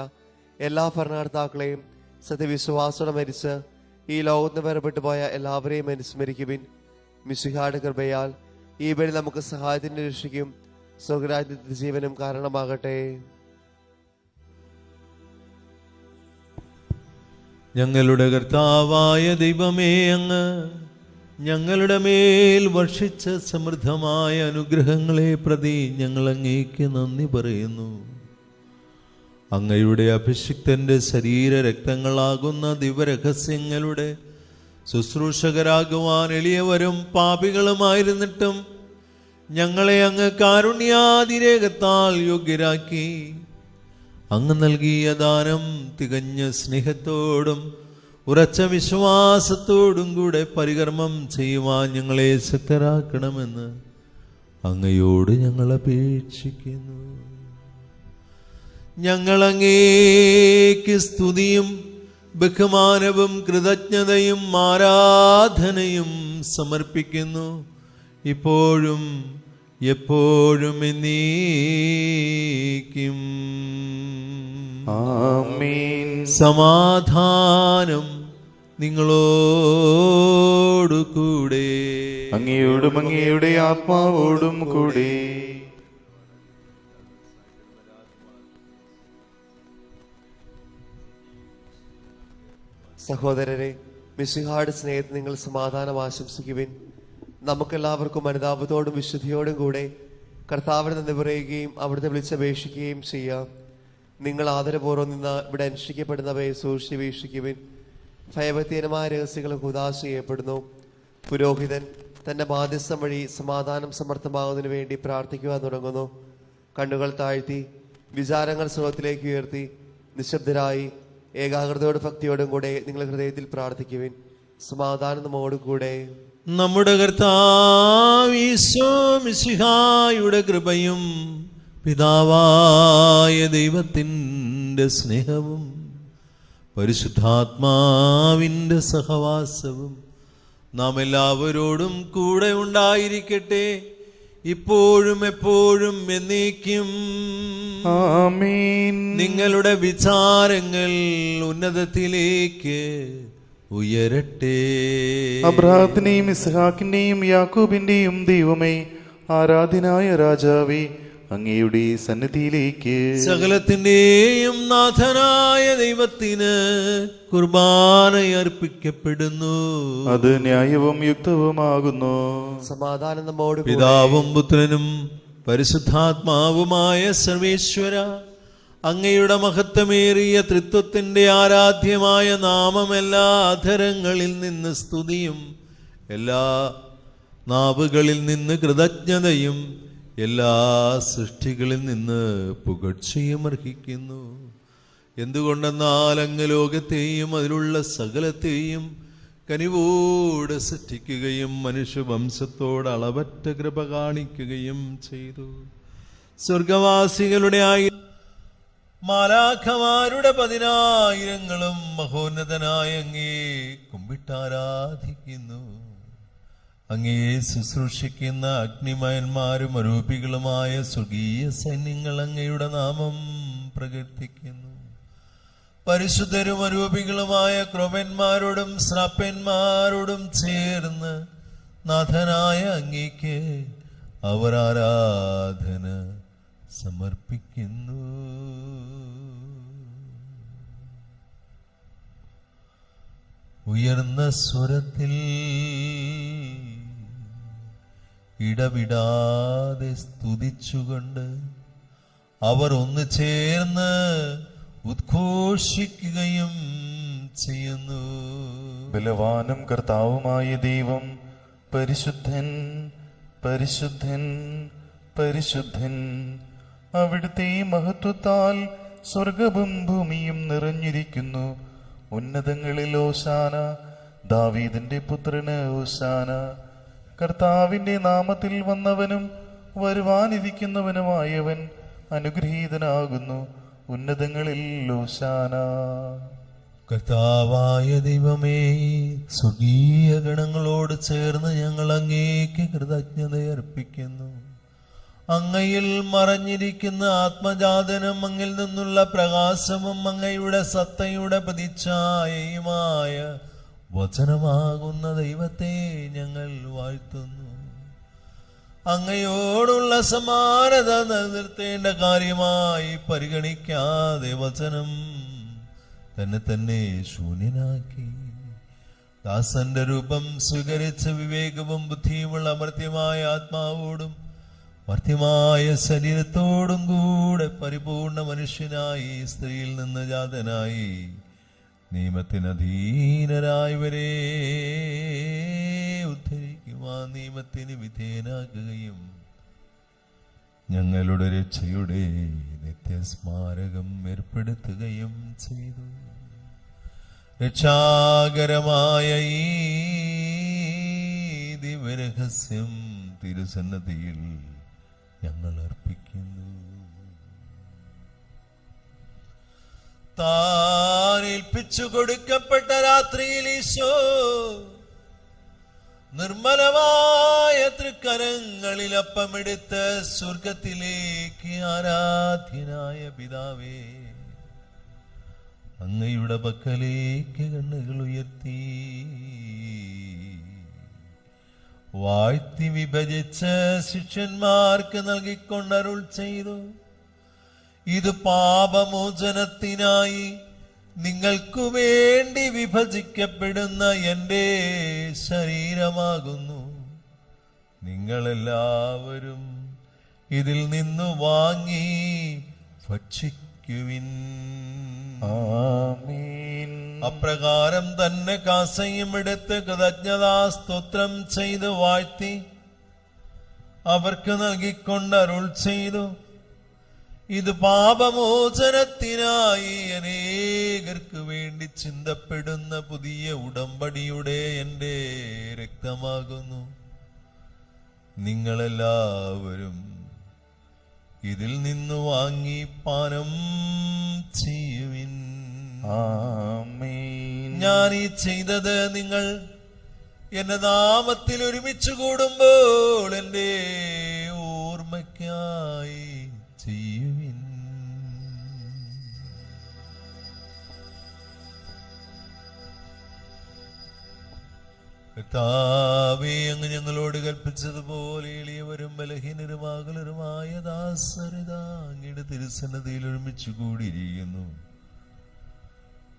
എല്ലാ ഭരണകർത്താക്കളെയും സത്യവിശ്വാസത്തോടെ മരിച്ച് ഈ ലോകത്ത് വേർപെട്ടു പോയ എല്ലാവരെയും അനുസ്മരിക്കുവിൻ. മിശിഹായുടെ കൃപയാൽ ഈ ബലി നമുക്ക് സഹായത്തിന്റെ രക്ഷയ്ക്കും സ്വർഗ്ഗരാജ്യത്തിന്റെ ജീവനും കാരണമാകട്ടെ. ഞങ്ങളുടെ കർത്താവായ ദൈവമേ, അങ്ങ് ഞങ്ങളുടെ മേൽ വർഷിച്ച സമൃദ്ധമായ അനുഗ്രഹങ്ങളെ പ്രതി ഞങ്ങൾ അങ്ങേക്ക് നന്ദി പറയുന്നു. അങ്ങയുടെ അഭിഷിക്തന്റെ ശരീരരക്തങ്ങളാകുന്ന ദിവ്യരഹസ്യങ്ങളുടെ ശുശ്രൂഷകരാകുവാൻ എളിയവരും പാപികളുമായിരുന്നിട്ടും ഞങ്ങളെ അങ്ങ് കാരുണ്യാതിരേകത്താൽ യോഗ്യരാക്കി. അങ്ങ് നൽകിയ ദാനം തികഞ്ഞ സ്നേഹത്തോടും ഉറച്ച വിശ്വാസത്തോടും കൂടെ പരികർമ്മം ചെയ്യുവാൻ ഞങ്ങളെ ശക്തരാക്കണമെന്ന് അങ്ങയോട് ഞങ്ങൾ അപേക്ഷിക്കുന്നു. ഞങ്ങൾ അങ്ങേക്ക് സ്തുതിയും ബഹുമാനവും കൃതജ്ഞതയും ആരാധനയും സമർപ്പിക്കുന്നു, ഇപ്പോഴും എപ്പോഴും എന്നേക്കും. ആമേൻ. സമാധാനം നിങ്ങളോടു കൂടെ. അങ്ങയോടും അങ്ങയുടെ ആത്മാവോടും കൂടെ. സഹോദരരെ, മിശിഹായുടെ സ്നേഹത്തിൽ നിങ്ങൾ സമാധാനം ആശംസിക്കുവിൻ. നമുക്കെല്ലാവർക്കും അനുതാപത്തോടും വിശുദ്ധിയോടും കൂടെ കർത്താവിനെ നന്ദി പറയുകയും അവിടുത്തെ വിളിച്ചപേക്ഷിക്കുകയും ചെയ്യാം. നിങ്ങൾ ആദരപൂർവ്വം നിന്ന് ഇവിടെ അനുഷ്ഠിക്കപ്പെടുന്നവയെ സൂക്ഷിച്ച് വീക്ഷിക്കുവിൻ. ഭയഭക്തിഹീനമായ രഹസ്യങ്ങൾ ഹുദാശ ചെയ്യപ്പെടുന്നു. പുരോഹിതൻ തന്റെ മാധ്യസ്ഥം വഴി സമാധാനം സമർത്ഥമാകുന്നതിന് വേണ്ടി പ്രാർത്ഥിക്കുവാൻ തുടങ്ങുന്നു. കണ്ണുകൾ താഴ്ത്തി വിചാരങ്ങൾ സ്രോതത്തിലേക്ക് ഉയർത്തി നിശബ്ദരായി ഏകാഗ്രതയോടും ഭക്തിയോടും കൂടെ നിങ്ങൾ ഹൃദയത്തിൽ പ്രാർത്ഥിക്കുവിൻ. സമാധാനം നമ്മോട് കൂടെ. നമ്മുടെ കർത്താവ് ഈശോ മിശിഹായുടെ കൃപയും പിതാവായ ദൈവത്തിൻ്റെ സ്നേഹവും പരിശുദ്ധാത്മാവിൻ്റെ സഹവാസവും നാം എല്ലാവരോടും കൂടെ ഉണ്ടായിരിക്കട്ടെ, ഇപ്പോഴും എപ്പോഴും എന്നേക്കും. ആമേൻ. നിങ്ങളുടെ വിചാരങ്ങൾ ഉന്നതത്തിലേക്ക് ഉയരട്ടെ. അബ്രാഹത്തിന്റെയും ഇസ്ഹാക്കിന്റെയും യാക്കോബിന്റെയും ദൈവമേ, ആരാധനായ രാജാവേ, അങ്ങയുടെ സന്നിധിയിലേക്ക് സകലത്തിന്റെയും നാഥനായ ദൈവത്തിന് കുർബാനയർപ്പിക്കപ്പെടുന്നു. അത് ന്യായവും യുക്തവുമാകുന്നു. സമാധാനം നമ്മോട് കൂടെ. പിതാവും പുത്രനും പരിശുദ്ധാത്മാവുമായ സർവേശ്വര, അങ്ങയുടെ മഹത്വമേറിയ തൃത്വത്തിന്റെ ആരാധ്യമായ നാമം എല്ലാ അധരങ്ങളിൽ നിന്ന് സ്തുതിയും എല്ലാ നാവുകളിൽ നിന്ന് കൃതജ്ഞതയും എല്ലാ സൃഷ്ടികളിൽ നിന്ന് പുകഴ്ചയും അർഹിക്കുന്നു. എന്തുകൊണ്ടെന്നാൽ അങ്ങ് ലോകത്തെയും അതിലുള്ള സകലത്തെയും കനിവോട് സൃഷ്ടിക്കുകയും മനുഷ്യവംശത്തോട് അളവറ്റ കൃപ കാണിക്കുകയും ചെയ്തു. സ്വർഗവാസികളുടെ മാലാഖമാരുടെ 10,000 മഹോന്നതനായ അങ്ങേ കുമ്പിട്ടാരാധിക്കുന്നു. അങ്ങേ ശുശ്രൂഷിക്കുന്ന അഗ്നിമയന്മാരും അരൂപികളുമായ സ്വർഗീയ സൈന്യങ്ങൾ അങ്ങയുടെ നാമം പ്രകീർത്തിക്കുന്നു. പരിശുദ്ധരും അരൂപികളുമായ ക്രൂപന്മാരോടും ശ്രാപ്പന്മാരോടും ചേർന്ന് നാഥനായ അങ്ങേക്ക് അവർ ആരാധന സമർപ്പിക്കുന്നു. ഉയർന്ന സ്വരത്തിൽ ഇടവിടാതെ സ്തുതിച്ചുകൊണ്ട് അവർ ഒന്ന് ചേർന്ന് ഉദ്ഘോഷിക്കുകയും ചെയ്യുന്നു. ബലവാനും കർത്താവുമായ ദൈവം പരിശുദ്ധൻ, പരിശുദ്ധൻ, പരിശുദ്ധൻ. അവിടുത്തെ മഹത്വത്താൽ സ്വർഗവും ഭൂമിയും നിറഞ്ഞിരിക്കുന്നു. ഉന്നതങ്ങളിൽ ഓശാന, ദാവീദിന്റെ പുത്രന് ഓശാന. കർത്താവിന്റെ നാമത്തിൽ വന്നവനും വരുവാനിരിക്കുന്നവനുമായവൻ അനുഗ്രഹീതനാകുന്നു. ഉന്നതങ്ങളിൽ ഓശാന. കർത്താവായ ദൈവമേ, സ്വർഗീയ ഗണങ്ങളോട് ചേർന്ന് ഞങ്ങൾ അങ്ങേക്ക് കൃതജ്ഞത അർപ്പിക്കുന്നു. അങ്ങയിൽ മറഞ്ഞിരിക്കുന്ന ആത്മജാതനും അങ്ങിൽ നിന്നുള്ള പ്രകാശവും അങ്ങയുടെ സത്തയുടെ പ്രതിച്ഛായയുമായ വചനമാകുന്ന ദൈവത്തെ ഞങ്ങൾ വാഴ്ത്തുന്നു. അങ്ങയോടുള്ള സമാനത നിലനിർത്തേണ്ട കാര്യമായി പരിഗണിക്കാതെ വചനം തന്നെ ശൂന്യനാക്കി ദാസന്റെ രൂപം സ്വീകരിച്ച വിവേകവും ബുദ്ധിയുമുള്ള അമർത്യമായ ആത്മാവോടും മർത്യമായ ശരീരത്തോടും കൂടെ പരിപൂർണ മനുഷ്യനായി സ്ത്രീയിൽ നിന്ന് ജാതനായി നിയമത്തിനധീനരായവരെ ഉദ്ധരിക്കുവാൻ നിയമത്തിന് വിധേയനാക്കുകയും ഞങ്ങളുടെ രക്ഷയുടെ നിത്യസ്മാരകം ഏർപ്പെടുത്തുകയും ചെയ്തു. രക്ഷാകരമായ ഈ ദിവ്യരഹസ്യം തിരുസന്നതിയിൽ ഞങ്ങൾ അർപ്പിക്കുന്നു. താൻ ഏൽപ്പിച്ചു കൊടുക്കപ്പെട്ട രാത്രിയിൽ ഈശോ നിർമ്മലമായ തൃക്കരങ്ങളിൽ അപ്പമെടുത്ത് സ്വർഗത്തിലേക്ക് ആരാധ്യനായ പിതാവേ, അങ്ങയുടെ പക്കലേക്ക് കണ്ണുകൾ ഉയർത്തി വാഴ്ത്തി വിഭജിച്ച് ശിഷ്യന്മാർക്ക് നൽകിക്കൊണ്ടരുൾ ചെയ്തു. ഇത് പാപമോചനത്തിനായി നിങ്ങൾക്കു വേണ്ടി വിഭജിക്കപ്പെടുന്ന എൻ്റെ ശരീരമാകുന്നു. നിങ്ങളെല്ലാവരും ഇതിൽ നിന്നു വാങ്ങി ഭക്ഷിക്കുവിൻ. ആമേൻ. അപ്രകാരം തന്നെ കാസയും എടുത്ത് കൃതജ്ഞതാ സ്തോത്രം ചെയ്ത് വാഴ്ത്തി അവർക്ക് നൽകിക്കൊണ്ട് അരുൾ ചെയ്തു. ഇത് പാപമോചനത്തിനായി അനേകർക്ക് വേണ്ടി ചിന്തപ്പെടുന്ന പുതിയ ഉടമ്പടിയുടെ എൻ്റെ രക്തമാകുന്നു. നിങ്ങളെല്ലാവരും ഇതിൽ നിന്ന് വാങ്ങി പാനം ചെയ്യുവിൻ. ആമേൻ. ഞാൻ ഈ ചെയ്തത് നിങ്ങൾ എന്റെ നാമത്തിൽ ഒരുമിച്ച് കൂടുമ്പോൾ എൻ്റെ ഓർമ്മയ്ക്കായി ചെയ്യുവിൻ. കർത്താവേ, അങ്ങ് ഞങ്ങളോട് കൽപ്പിച്ചതുപോലെ എളിയവരും ബലഹീനരുമാകലരുമായ ദാസരിതാ അങ്ങയുടെ തിരുസന്നതിയിൽ ഒരുമിച്ച് കൂടിയിരിക്കുന്നു.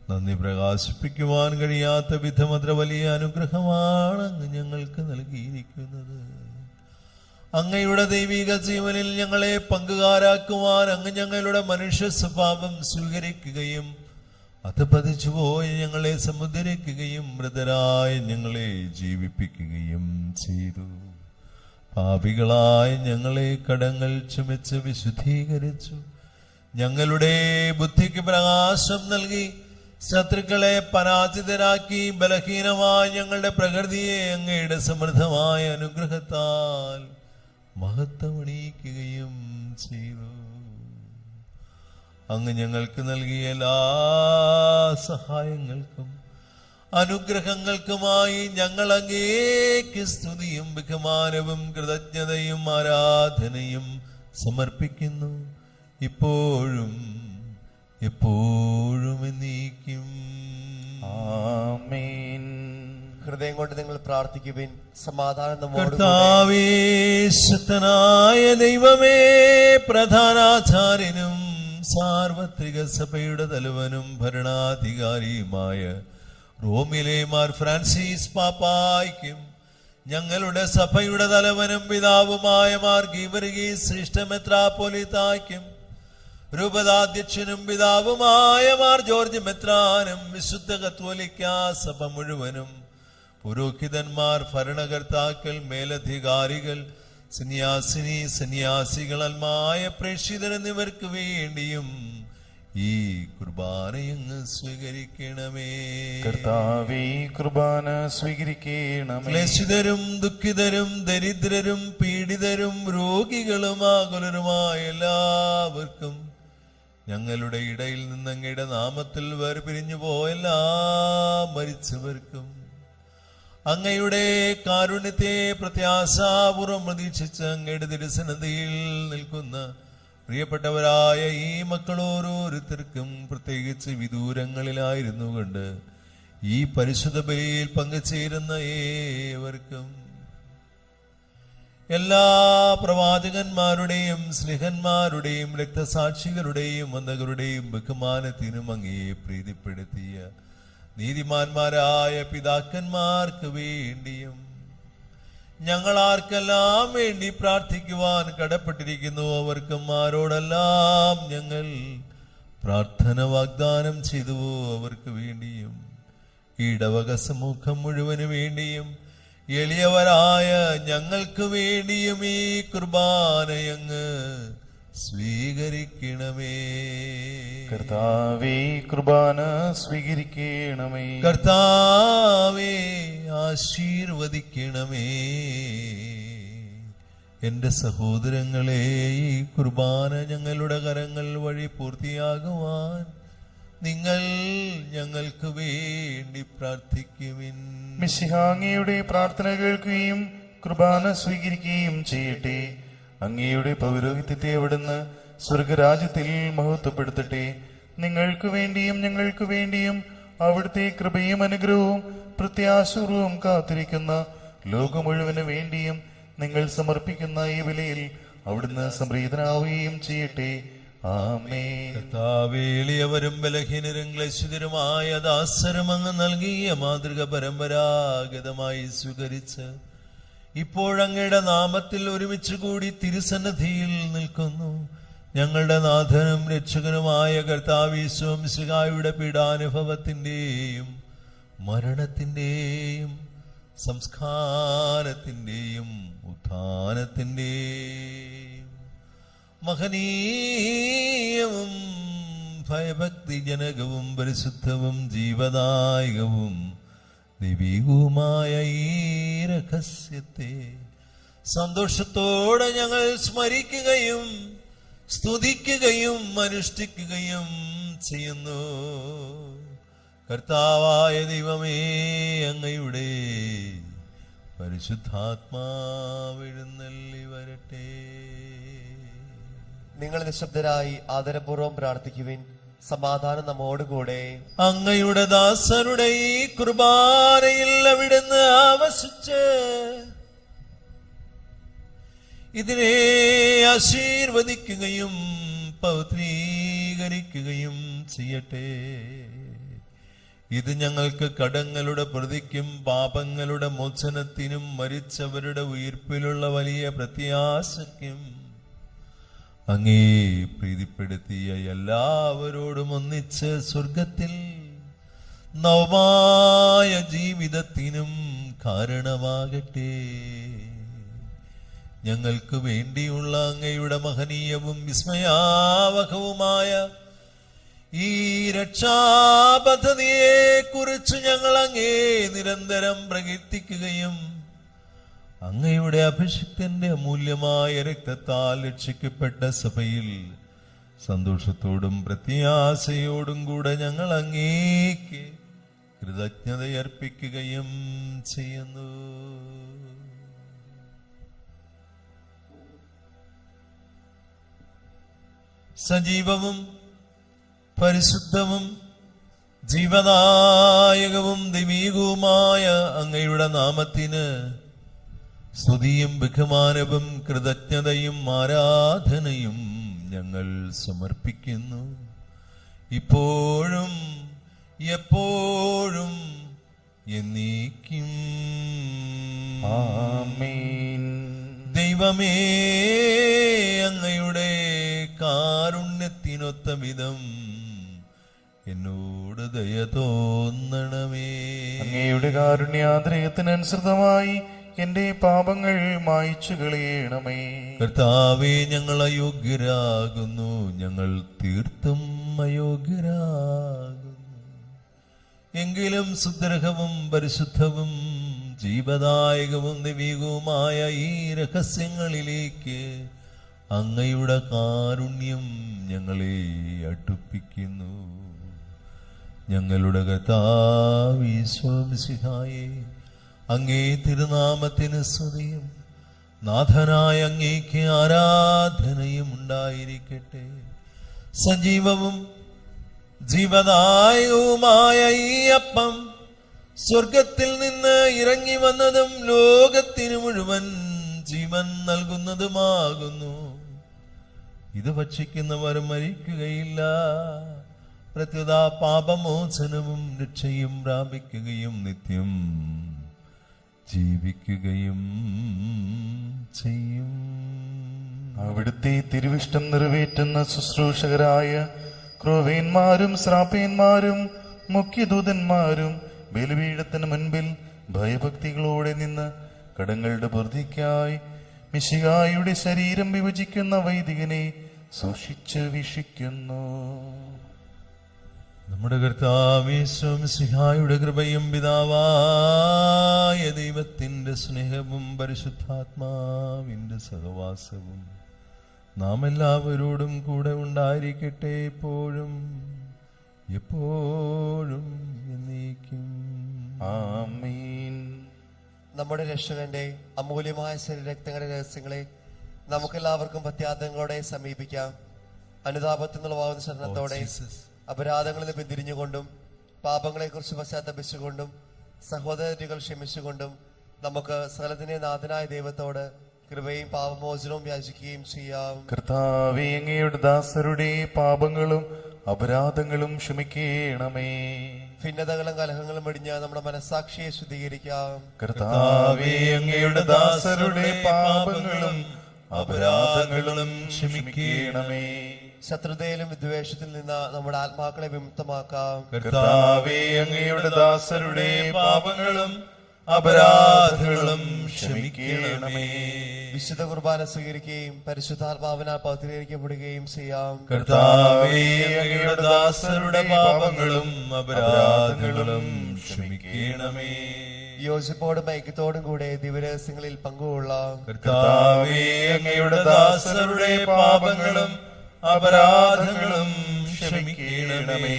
നന്ദി പ്രകാശിപ്പിക്കുവാൻ കഴിയാത്ത വിധം അത്ര വലിയ അനുഗ്രഹമാണ് അങ്ങ് ഞങ്ങൾക്ക് നൽകിയിരിക്കുന്നത്. അങ്ങയുടെ ദൈവിക ജീവനിൽ ഞങ്ങളെ പങ്കുകാരാക്കുവാൻ അങ്ങ് ഞങ്ങളുടെ മനുഷ്യ സ്വഭാവം സ്വീകരിക്കുകയും അത് പതിച്ചുപോയി ഞങ്ങളെ സമുദ്രിക്കുകയും മൃതരായ ഞങ്ങളെ ജീവിപ്പിക്കുകയും ചെയ്തു. പാപികളായ ഞങ്ങളെ കടങ്ങൾ ചുമച്ച് വിശുദ്ധീകരിച്ചു. ഞങ്ങളുടെ ബുദ്ധിക്ക് പ്രകാശം നൽകി ശത്രുക്കളെ പരാജിതരാക്കി. ബലഹീനമായ ഞങ്ങളുടെ പ്രകൃതിയെ അങ്ങയുടെ സമൃദ്ധമായ അനുഗ്രഹത്താൽ മഹത്വമണിയിക്കുകയും ചെയ്തു. അങ്ങ് ഞങ്ങൾക്ക് നൽകിയ എല്ലാ സഹായങ്ങൾക്കും അനുഗ്രഹങ്ങൾക്കുമായി ഞങ്ങൾ അങ്ങേക്ക് സ്തുതിയും ബഹുമാനവും കൃതജ്ഞതയും ആരാധനയും സമർപ്പിക്കുന്നു. ഇപ്പോഴും എപ്പോഴും എന്നേക്കും. ആമേൻ. ഹൃദയം കൊണ്ട് നിങ്ങൾ പ്രാർത്ഥിക്കുവിൻ. സമാധാനം നമ്മോട് കൂടെ. കർത്താവേ, ശക്തനായ ദൈവമേ, പ്രധാനാചാര്യനും സാർവത്രിക സഭയുടെ തലവനും ഭരണാധികാരിയുമായ റോമിലെ മാർ ഫ്രാൻസിസ് പാപ്പായ്ക്കും ഞങ്ങളുടെ സഭയുടെ തലവനും പിതാവുമായ മാർ ഗീവർഗീസ് ശ്രേഷ്ഠ മെത്രാപ്പൊലീത്തായ്ക്കും രൂപതാധ്യക്ഷനും പിതാവുമായ മാർ ജോർജ് മെത്രാനും വിശുദ്ധ കത്തോലിക്കാ സഭ മുഴുവനും പുരോഹിതന്മാർ, ഭരണകർത്താക്കൾ, മേലധികാരികൾ, സന്യാസിനി, സന്യാസികൾ, അൽമായ പ്രേക്ഷിതർ എന്നിവർക്ക് വേണ്ടിയും ഈ കുർബാനയങ്ങ് സ്വീകരിക്കണമേ. കർത്താവേ, കുർബാന സ്വീകരിക്കണമേ. ക്ലേശിതരും ദുഃഖിതരും ദരിദ്രരും പീഡിതരും രോഗികളും ആകുലരുമായ എല്ലാവർക്കും ഞങ്ങളുടെ ഇടയിൽ നിന്ന് അങ്ങയുടെ നാമത്തിൽ വേർപിരിഞ്ഞു പോയ എല്ലാ മരിച്ചവർക്കും അങ്ങയുടെ കാരുണ്യത്തെ പ്രത്യാശാപൂർവം പ്രതീക്ഷിച്ച് അങ്ങയുടെ തിരുസന്നിധിയിൽ നിൽക്കുന്ന പ്രിയപ്പെട്ടവരായ ഈ മക്കൾ ഓരോരുത്തർക്കും, പ്രത്യേകിച്ച് വിദൂരങ്ങളിലായിരുന്നു കൊണ്ട് ഈ പരിശുദ്ധ ബലിയിൽ പങ്കുചേരുന്ന ഏവർക്കും, എല്ലാ പ്രവാചകന്മാരുടെയും സ്നേഹന്മാരുടെയും രക്തസാക്ഷികളുടെയും വന്ദകരുടെയും ബഹുമാനത്തിനും അങ്ങയെ പ്രീതിപ്പെടുത്തിയ നീതിമാന്മാരായ പിതാക്കന്മാർക്ക് വേണ്ടിയും ഞങ്ങൾ ആർക്കെല്ലാം വേണ്ടി പ്രാർത്ഥിക്കുവാൻ കടപ്പെട്ടിരിക്കുന്നു അവർക്കും ആരോടെല്ലാം ഞങ്ങൾ പ്രാർത്ഥന വാഗ്ദാനം ചെയ്തുവോ അവർക്ക് വേണ്ടിയും ഇടവക സമൂഹം മുഴുവന് വേണ്ടിയും എളിയവരായ ഞങ്ങൾക്ക് വേണ്ടിയും ഈ കുർബാനയങ്ങ് സ്വീകരിക്കണമേ. കർത്താവേ, കുർബാന സ്വീകരിക്കണമേ. കർത്താവേ, ആശീർവദിക്കണമേ. എന്റെ സഹോദരങ്ങളെ, ഈ കുർബാന ഞങ്ങളുടെ കരങ്ങൾ വഴി പൂർത്തിയാകുവാൻ നിങ്ങൾ ഞങ്ങൾക്ക് വേണ്ടി പ്രാർത്ഥിക്കുവിൻ. മിശിഹാ അങ്ങയുടെ പ്രാർത്ഥന കേൾക്കുകയും കുർബാന സ്വീകരിക്കുകയും ചെയ്യട്ടെ. അങ്ങയുടെ പൗരോഹിത്യത്തെ അവിടുന്ന് സ്വർഗരാജ്യത്തിൽ മഹത്വപ്പെടുത്തട്ടെ. നിങ്ങൾക്ക് വേണ്ടിയും ഞങ്ങൾക്ക് വേണ്ടിയും അവിടുത്തെ കൃപയും അനുഗ്രഹവും പ്രത്യാശപൂർവം കാത്തിരിക്കുന്ന ലോകം മുഴുവന് വേണ്ടിയും നിങ്ങൾ സമർപ്പിക്കുന്ന ഈ വിലയിൽ അവിടുന്ന് സംപ്രീതനാവുകയും ചെയ്യട്ടെ. ആമേൻ. കർത്താവേ, എളിയവരും ബലഹീനരും ക്ലേശിതരുമായ ദാസരും അങ്ങ് നൽകിയ മാതൃക പരമ്പരാഗതമായി സ്വീകരിച്ച് ഇപ്പോഴങ്ങയുടെ നാമത്തിൽ ഒരുമിച്ച് കൂടി തിരുസന്നിധിയിൽ നിൽക്കുന്നു ഞങ്ങളുടെ നാഥനും രക്ഷകനുമായ കർത്താവ് യേശു മിശിഹായുടെ പീഡാനുഭവത്തിന്റെയും മരണത്തിന്റെയും സംസ്കാരത്തിന്റെയും ഉത്ഥാനത്തിന്റെയും മഹനീയവും ഭയഭക്തിജനകവും പരിശുദ്ധവും ജീവദായകവും ദൈവികവുമായ ഈ രഹസ്യത്തെ സന്തോഷത്തോടെ ഞങ്ങൾ സ്മരിക്കുകയും സ്തുതിക്കുകയും അനുഷ്ഠിക്കുകയും ചെയ്യുന്നു. കർത്താവായ ദൈവമേ, അങ്ങയുടെ പരിശുദ്ധാത്മാവെഴുന്നള്ളി വരട്ടെ. നിങ്ങൾ നിശബ്ദരായി ആദരപൂർവ്വം പ്രാർത്ഥിക്കുവിൻ. സമാധാനം നമ്മോടുകൂടെ. അങ്ങയുടെ ദാസരുടെ ഈ കുർബാനയിൽ അവിടുന്ന് ആവസിച്ച് ഇതിനെ ആശീർവദിക്കുകയും പൗത്രീകരിക്കുകയും ചെയ്യട്ടെ. ഇത് ഞങ്ങൾക്ക് കടങ്ങളുടെ പ്രതിക്കും പാപങ്ങളുടെ മോചനത്തിനും മരിച്ചവരുടെ ഉയിർപ്പിലുള്ള വലിയ പ്രത്യാശയ്ക്കും അങ്ങേ പ്രീതിപ്പെടുത്തിയ എല്ലാവരോടും ഒന്നിച്ച് സ്വർഗത്തിൽ നവമായ ജീവിതത്തിനും കാരണമാകട്ടെ. ഞങ്ങൾക്ക് വേണ്ടിയുള്ള അങ്ങയുടെ മഹനീയവും വിസ്മയാവഹവുമായ ഈ രക്ഷാപദ്ധതിയെ കുറിച്ച് ഞങ്ങൾ അങ്ങേ നിരന്തരം പ്രകീർത്തിക്കുകയും അങ്ങയുടെ അഭിഷിക്തന്റെ അമൂല്യമായ രക്തത്താൽ രക്ഷിക്കപ്പെട്ട സഭയിൽ സന്തോഷത്തോടും പ്രത്യാശയോടും കൂടെ ഞങ്ങൾ അങ്ങേക്ക് കൃതജ്ഞതയർപ്പിക്കുകയും ചെയ്യുന്നു. സജീവവും പരിശുദ്ധവും ജീവദായകവും ദൈവീകവുമായ അങ്ങയുടെ നാമത്തിന് സ്തുതിയും ബഹുമാനവും കൃതജ്ഞതയും ആരാധനയും ഞങ്ങൾ സമർപ്പിക്കുന്നു. ഇപ്പോഴും എപ്പോഴും എന്നേക്കും. ആമേൻ. ദൈവമേ, അങ്ങയുടെ കാരുണ്യത്തിനൊത്ത വിധം എന്നോട് ദയ തോന്നണമേ. അങ്ങയുടെ കാരുണ്യാദ്രയത്തിനനുസൃതമായി എന്റെ പാപങ്ങൾ മായ്ച്ചു കളയണമേ. കർത്താവേ, ഞങ്ങൾ അയോഗ്യരാകുന്നു, ഞങ്ങൾ തീർത്തും അയോഗ്യരാകുന്നു. എങ്കിലും സുദൃഢവും പരിശുദ്ധവും ജീവദായകവും ദൈവികവുമായ ഈ രഹസ്യങ്ങളിലേക്ക് അങ്ങയുടെ കാരുണ്യം ഞങ്ങളെ അടുപ്പിക്കുന്നു. ഞങ്ങളുടെ കർത്താവേ ഈശോമിശിഹായേ, അങ്ങേ തിരുനാമത്തിന് സ്തുതിയും നാഥനായ അങ്ങേക്ക് ആരാധനയും ഉണ്ടായിരിക്കട്ടെ. സജീവവും ജീവദായകവുമായ ഈ അപ്പം സ്വർഗത്തിൽ നിന്ന് ഇറങ്ങി വന്നതും ലോകത്തിന് മുഴുവൻ ജീവൻ നൽകുന്നതുമാകുന്നു. ഇത് ഭക്ഷിക്കുന്നവർ മരിക്കുകയില്ല, പ്രത്യുത പാപമോചനവും രക്ഷയും പ്രാപിക്കുകയും നിത്യം ജീവിക്കുകയും ചെയ്യും. അവിടുത്തെ തിരുവിഷ്ടം നിറവേറ്റുന്ന ശുശ്രൂഷകരായ ക്രോവേന്മാരും ശ്രാപ്പേന്മാരും മുഖ്യദൂതന്മാരും ബലിപീഠത്തിന് മുൻപിൽ ഭയഭക്തികളോടെ നിന്ന് കടങ്ങളുടെ പൂർത്തിക്കായി മിശിഹായുടെ ശരീരം വിഭജിക്കുന്ന വൈദികനെ സൂക്ഷിച്ച് വീക്ഷിക്കുന്നു. നമ്മുടെ കർത്താവേ മിശിഹായുടെ കൃപയും പിതാവായ ദൈവത്തിന്റെ സ്നേഹവും പരിശുദ്ധാത്മാവിന്റെ സഹവാസവും നാം എല്ലാവരോടും കൂടെ ഉണ്ടായിരിക്കട്ടെ, എപ്പോഴും എപ്പോഴും എന്നേക്കും. ആമേൻ. നമ്മുടെ രക്ഷകന്റെ അമൂല്യമായ ശരീരരക്തങ്ങളുടെ രഹസ്യങ്ങളെ നമുക്കെല്ലാവർക്കും പ്രത്യാദങ്ങളോടെ സമീപിക്കാം. അനുതാപത്തിനുള്ള വാകുന്ന ശരണത്തോടെ അപരാധങ്ങളിൽ നിന്ന് പിന്തിരിഞ്ഞുകൊണ്ടും പാപങ്ങളെക്കുറിച്ച് പശ്ചാത്തപിച്ചുകൊണ്ടും സഹോദരങ്ങൾ ക്ഷമിച്ചുകൊണ്ടും നമുക്ക് സകലത്തിന്റെ നാഥനായ ദൈവത്തോട് കൃപയും പാപമോചനവും യാചിക്കുകയും ചെയ്യാം. കർത്താവേ, അങ്ങയുടെ ദാസരുടെ പാപങ്ങളും അപരാധങ്ങളും ക്ഷമിക്കണമേ. ഭിന്നതകളും കലഹങ്ങളും വെടിഞ്ഞ് നമ്മുടെ മനസ്സാക്ഷിയെ ശുദ്ധീകരിക്കാം. കർത്താവേ, അങ്ങയുടെ ദാസരുടെ പാപങ്ങളും അപരാധങ്ങളും ക്ഷമിക്കണമേ. ശത്രുതയിലും വിദ്വേഷത്തിൽ നിന്ന് നമ്മുടെ ആത്മാക്കളെ വിമുക്തമാക്കാം. കർത്താവേ, അങ്ങയുടെ ദാസരുടെ പാപങ്ങളും അപരാധങ്ങളും ക്ഷമിക്കണമേ. വിശുദ്ധ കുർബാന സ്വീകരിക്കുകയും പരിശുദ്ധാത്മാവിനാൽ പൗത്രീകരിക്കപ്പെടുകയും ചെയ്യാം. കർത്താവേ, അങ്ങയുടെ ദാസരുടെ പാപങ്ങളും അപരാധങ്ങളും ക്ഷമിക്കണമേ. യോജിപ്പോടും ഐക്യത്തോടും കൂടെ ദിവരഹസ്യങ്ങളിൽ പങ്കുകൊള്ളാം. കർത്താവേ, അങ്ങയുടെ ദാസരുടെ പാപങ്ങളും അപരാധങ്ങളും ക്ഷമിക്കണമേ.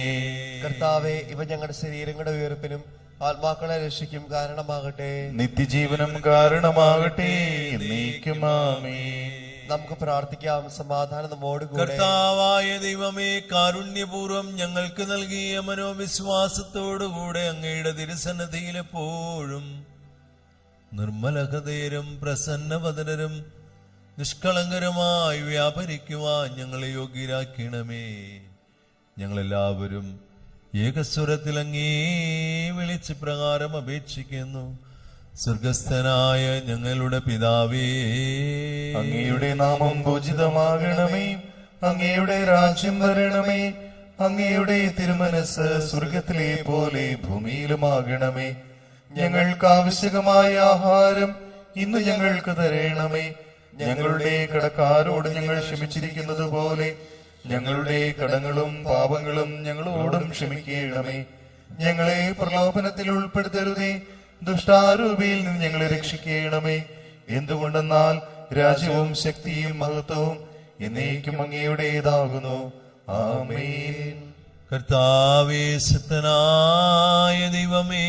കർത്താവെ, ഇവ ഞങ്ങളുടെ ശരീരങ്ങളുടെ ഉയർപ്പിനും ആത്മാക്കളെ രക്ഷിക്കും കാരണമാകട്ടെ. നിത്യജീവനം കാരണമാകട്ടെ. എന്നേക്കും ആമേൻ. നമുക്ക് പ്രാർത്ഥിക്കാം. സമാധാനം നമ്മോടുകൂടെ. കർത്താവായ ദൈവമേ, കാരുണ്യപൂർവ്വം ഞങ്ങൾക്ക് നൽകിയ മനോവിശ്വാസത്തോടുകൂടെ അങ്ങയുടെ തിരുസന്നിധിയിൽ എപ്പോഴും നിർമ്മലഹൃദയരും പ്രസന്നവദനരും നിഷ്കളങ്കരമായി വ്യാപരിക്കുവാൻ ഞങ്ങളെ യോഗ്യരാക്കണമേ. ഞങ്ങളെല്ലാവരും ഏകസ്വരത്തിൽ അങ്ങേ വിളിച്ച് പ്രകാരം അപേക്ഷിക്കുന്നു. സ്വർഗസ്ഥനായ ഞങ്ങളുടെ പിതാവേ, അങ്ങയുടെ നാമം പൂജിതമാകണമേ. അങ്ങയുടെ രാജ്യം വരണമേ. അങ്ങയുടെ തിരുമനസ് സ്വർഗത്തിലെ പോലെ ഭൂമിയിലുമാകണമേ. ഞങ്ങൾക്ക് ആവശ്യകമായ ആഹാരം ഇന്ന് ഞങ്ങൾക്ക് തരണമേ. ഞങ്ങളുടെ കടക്കാരോട് ഞങ്ങൾ ക്ഷമിച്ചിരിക്കുന്നത് പോലെ ഞങ്ങളുടെ കടങ്ങളും പാപങ്ങളും ഞങ്ങളോടും ക്ഷമിക്കണമേ. ഞങ്ങളെ പ്രലോഭനത്തിൽ ഉൾപ്പെടുത്തരുതേ, ദുഷ്ടാരൂപിയിൽ നിന്ന് ഞങ്ങളെ രക്ഷിക്കണമേ. എന്തുകൊണ്ടെന്നാൽ രാജ്യവും ശക്തിയും മഹത്വവും എന്നേക്കും അങ്ങയുടേതാകുന്നു. ആമേൻ. കർത്താവേ, ശക്തനായ ദൈവമേ,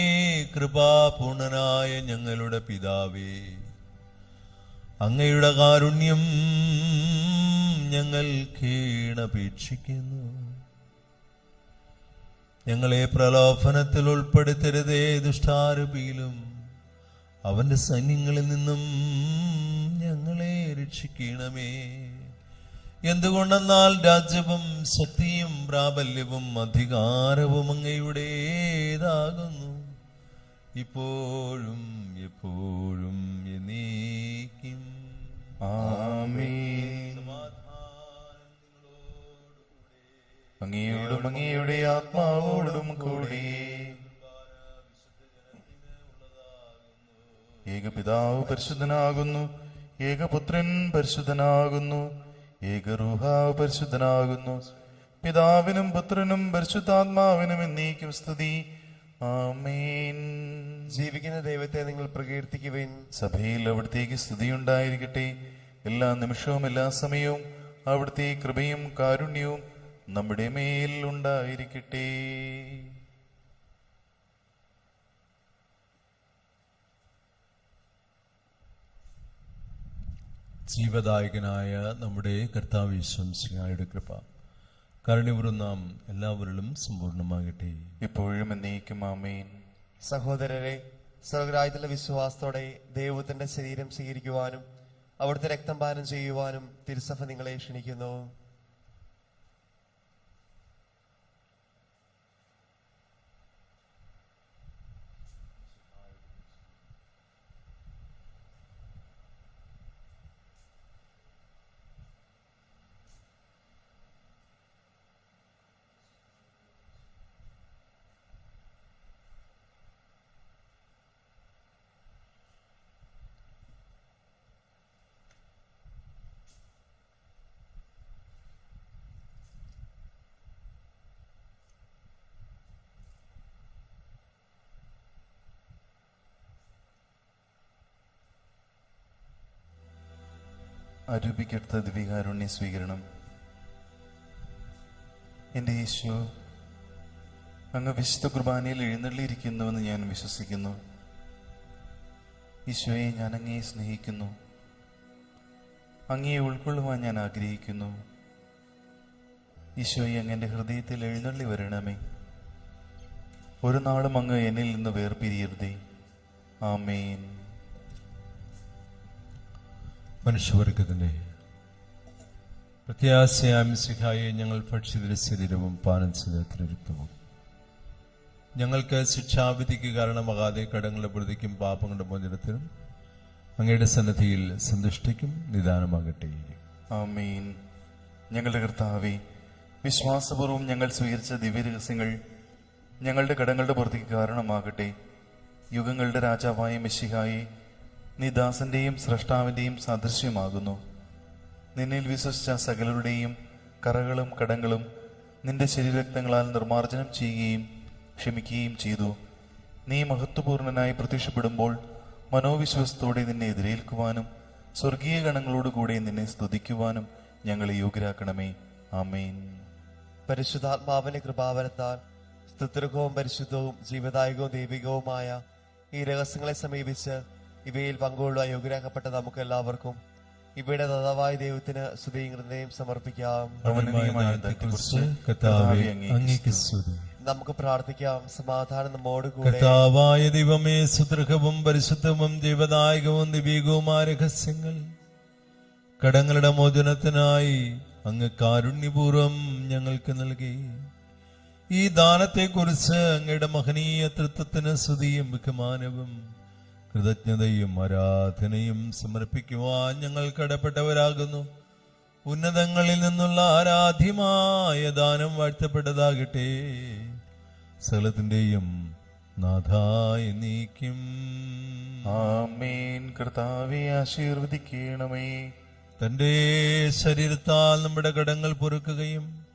കൃപാപൂർണനായ ഞങ്ങളുടെ പിതാവേ, അങ്ങയുടെ കാരുണ്യം ഞങ്ങൾ കേണപേക്ഷിക്കുന്നു. ഞങ്ങളെ പ്രലോഭനത്തിൽ ഉൾപ്പെടുത്തരുതേ, ദുഷ്ടാരൂപിയിലും അവന്റെ സൈന്യങ്ങളിൽ നിന്നും ഞങ്ങളെ രക്ഷിക്കണമേ. എന്തുകൊണ്ടെന്നാൽ രാജ്യവും ശക്തിയും പ്രാബല്യവും അധികാരവും അങ്ങയുടേതാകുന്നു, ഇപ്പോഴും എപ്പോഴും എന്നേക്കും. ആമേൻ. അങ്ങയോടും അങ്ങയുടെ ആത്മാവോടും കൂടി ഏകപിതാവ് പരിശുദ്ധനാകുന്നു, ഏകപുത്രൻ പരിശുദ്ധനാകുന്നു, ഏകറൂഹാവ് പരിശുദ്ധനാകുന്നു. പിതാവിനും പുത്രനും പരിശുദ്ധാത്മാവിനും എന്നേക്കും സ്തുതി. ആമേൻ. ജീവിക്കുന്ന ദൈവത്തെ നിങ്ങൾ പ്രകീർത്തിക്കുവിൻ. സഭയിൽ അവിടുത്തേക്ക് സ്തുതിയുണ്ടായിരിക്കട്ടെ. എല്ലാ നിമിഷവും എല്ലാ സമയവും അവിടുത്തെ കൃപയും കാരുണ്യവും നമ്മുടെ മേൽ ഉണ്ടായിരിക്കട്ടെ. ജീവദായകനായ നമ്മുടെ കർത്താവ് യേശു മിശിഹായുടെ കൃപ കരുണയും നാം എല്ലാവരിലും സമ്പൂർണ്ണമാകട്ടെ, ഇപ്പോഴും എന്നേക്കും. ആമേൻ. സഹോദരരെ, സ്വർഗ്ഗരാജ്യത്തിലെ വിശ്വാസത്തോടെ ദൈവത്തിന്റെ ശരീരം സ്വീകരിക്കുവാനും അവിടുത്തെ രക്തം പാനം ചെയ്യുവാനും തിരുസഭ നിങ്ങളെ ക്ഷണിക്കുന്നു. ആരോപിക്കടുത്ത ദിവ്യകാരുണ്യ സ്വീകരണം. എൻ്റെ യേശു, അങ്ങ് വിശുദ്ധ കുർബാനയിൽ എഴുന്നള്ളിയിരിക്കുന്നുവെന്ന് ഞാൻ വിശ്വസിക്കുന്നു. ഈശോയെ, ഞാൻ അങ്ങയെ സ്നേഹിക്കുന്നു. അങ്ങയെ ഉൾക്കൊള്ളുവാൻ ഞാൻ ആഗ്രഹിക്കുന്നു. ഈശോയെ, അങ്ങ് എൻ്റെ ഹൃദയത്തിൽ എഴുന്നള്ളി വരണമേ. ഒരു നാളും അങ്ങ് എന്നിൽ നിന്ന് വേർപിരിയരുതേ. ആമേൻ. മനുഷ്യവർഗത്തിന്റെ പ്രത്യാശയായ മിശിഹായെ ഞങ്ങൾ ഭക്ഷിത ശരീരവും പാനം ചെയ്ത രക്തവും ഞങ്ങൾക്ക് ശിക്ഷാവിധിക്ക് കാരണമാകാതെ കടങ്ങളുടെ പ്രതിക്കും പാപങ്ങളുടെ മോചനത്തിനും അങ്ങയുടെ സന്നിധിയിൽ സന്തുഷ്ടിക്കും നിദാനമാകട്ടെ. ആമേൻ. ഞങ്ങളുടെ കർത്താവേ, വിശ്വാസപൂർവ്വം ഞങ്ങൾ സ്വീകരിച്ച ദിവ്യരഹസ്യങ്ങൾ ഞങ്ങളുടെ കടങ്ങളുടെ പുറത്തേക്ക് കാരണമാകട്ടെ. യുഗങ്ങളുടെ രാജാവായ മിശിഹായെ, നീ ദാസന്റെയും സ്രഷ്ടാവിന്റെയും സാദൃശ്യമാകുന്നു. നിന്നിൽ വിശ്വസിച്ച സകലരുടെയും കറകളും കടങ്ങളും നിന്റെ ശരീരരക്തങ്ങളാൽ നിർമ്മാർജ്ജനം ചെയ്യുകയും ക്ഷമിക്കുകയും ചെയ്തു. നീ മഹത്വപൂർണനായി പ്രത്യക്ഷപ്പെടുമ്പോൾ മനോവിശ്വാസത്തോടെ നിന്നെ എതിരേൽക്കുവാനും സ്വർഗീയ ഗണങ്ങളോടുകൂടെ നിന്നെ സ്തുതിക്കുവാനും ഞങ്ങളെ യോഗ്യരാക്കണമേ. ആമേൻ. പരിശുദ്ധാത്മാവിന്റെ കൃപാവരത്താൽ സ്തുത്യർഹവും പരിശുദ്ധവും ജീവദായകവും ദൈവികവുമായ ഈ രഹസ്യങ്ങളെ സമീപിച്ച് ഇവയിൽ പങ്കുകൊള്ളുവാൻ യോഗ്യരാക്കപ്പെട്ട നമുക്ക് എല്ലാവർക്കും ഇവയുടെ ദാതാവായ ദൈവത്തിന് സ്തുതിയും ഹൃദയം സമർപ്പിക്കാം. നമുക്ക് പ്രാർത്ഥിക്കാം. സമാധാനം നമ്മോടുകൂടെ. കർത്താവായ ദൈവമേ, സുദൃഢവും പരിശുദ്ധവും ജീവദായകവും ദിവ്യവുമായ രഹസ്യങ്ങൾ കടങ്ങളുടെ മോചനത്തിനായി അങ്ങ് കാരുണ്യപൂർവ്വം ഞങ്ങൾക്ക് നൽകി. ഈ ദാനത്തെക്കുറിച്ച് അങ്ങയുടെ മഹനീയ തൃത്വത്തിന് സ്തുതിയും ബഹുമാനവും കൃതജ്ഞതയും ആരാധനയും സമർപ്പിക്കുവാൻ ഞങ്ങൾ കടപ്പെട്ടവരാകുന്നു. ഉന്നതങ്ങളിൽ നിന്നുള്ള ആരാധ്യമായ ദാനം വാഴ്ത്തപ്പെട്ടതാകട്ടെ. സകലത്തിന്റെയും നാഥായ നീക്കും. ആമേൻ. കർത്താവേ, ആശീർവദിക്കണമേ. തന്റെ ശരീരത്താൽ നമ്മുടെ കടങ്ങൾ പൊറുക്കുകയും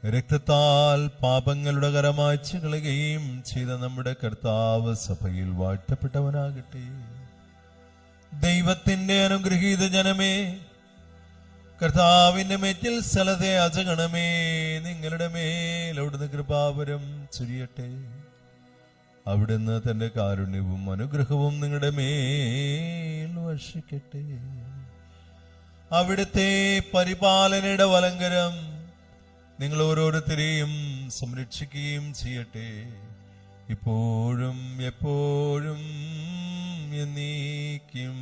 രക്തത്താൽ പാപങ്ങളുടെ കരമായ്ച്ചു കളയുകയും ചെയ്ത നമ്മുടെ കർത്താവ് സഭയിൽ വാഴ്ത്തപ്പെട്ടവനാകട്ടെ. ദൈവത്തിന്റെ അനുഗ്രഹീത ജനമേ, കർത്താവിന്റെ മേറ്റിൽ സ്ഥലത്തെ അജഗണമേ, നിങ്ങളുടെ മേൽ അവിടുന്ന് കൃപാവരം ചൊരിയട്ടെ. അവിടുന്ന് തന്റെ കാരുണ്യവും അനുഗ്രഹവും നിങ്ങളുടെ മേൽ വർഷിക്കട്ടെ. അവിടുത്തെ പരിപാലനയുടെ വലങ്കരം നിങ്ങൾ ഓരോരുത്തരെയും സംരക്ഷിക്കുകയും ചെയ്യട്ടെ, ഇപ്പോഴും എപ്പോഴും എന്നേക്കും.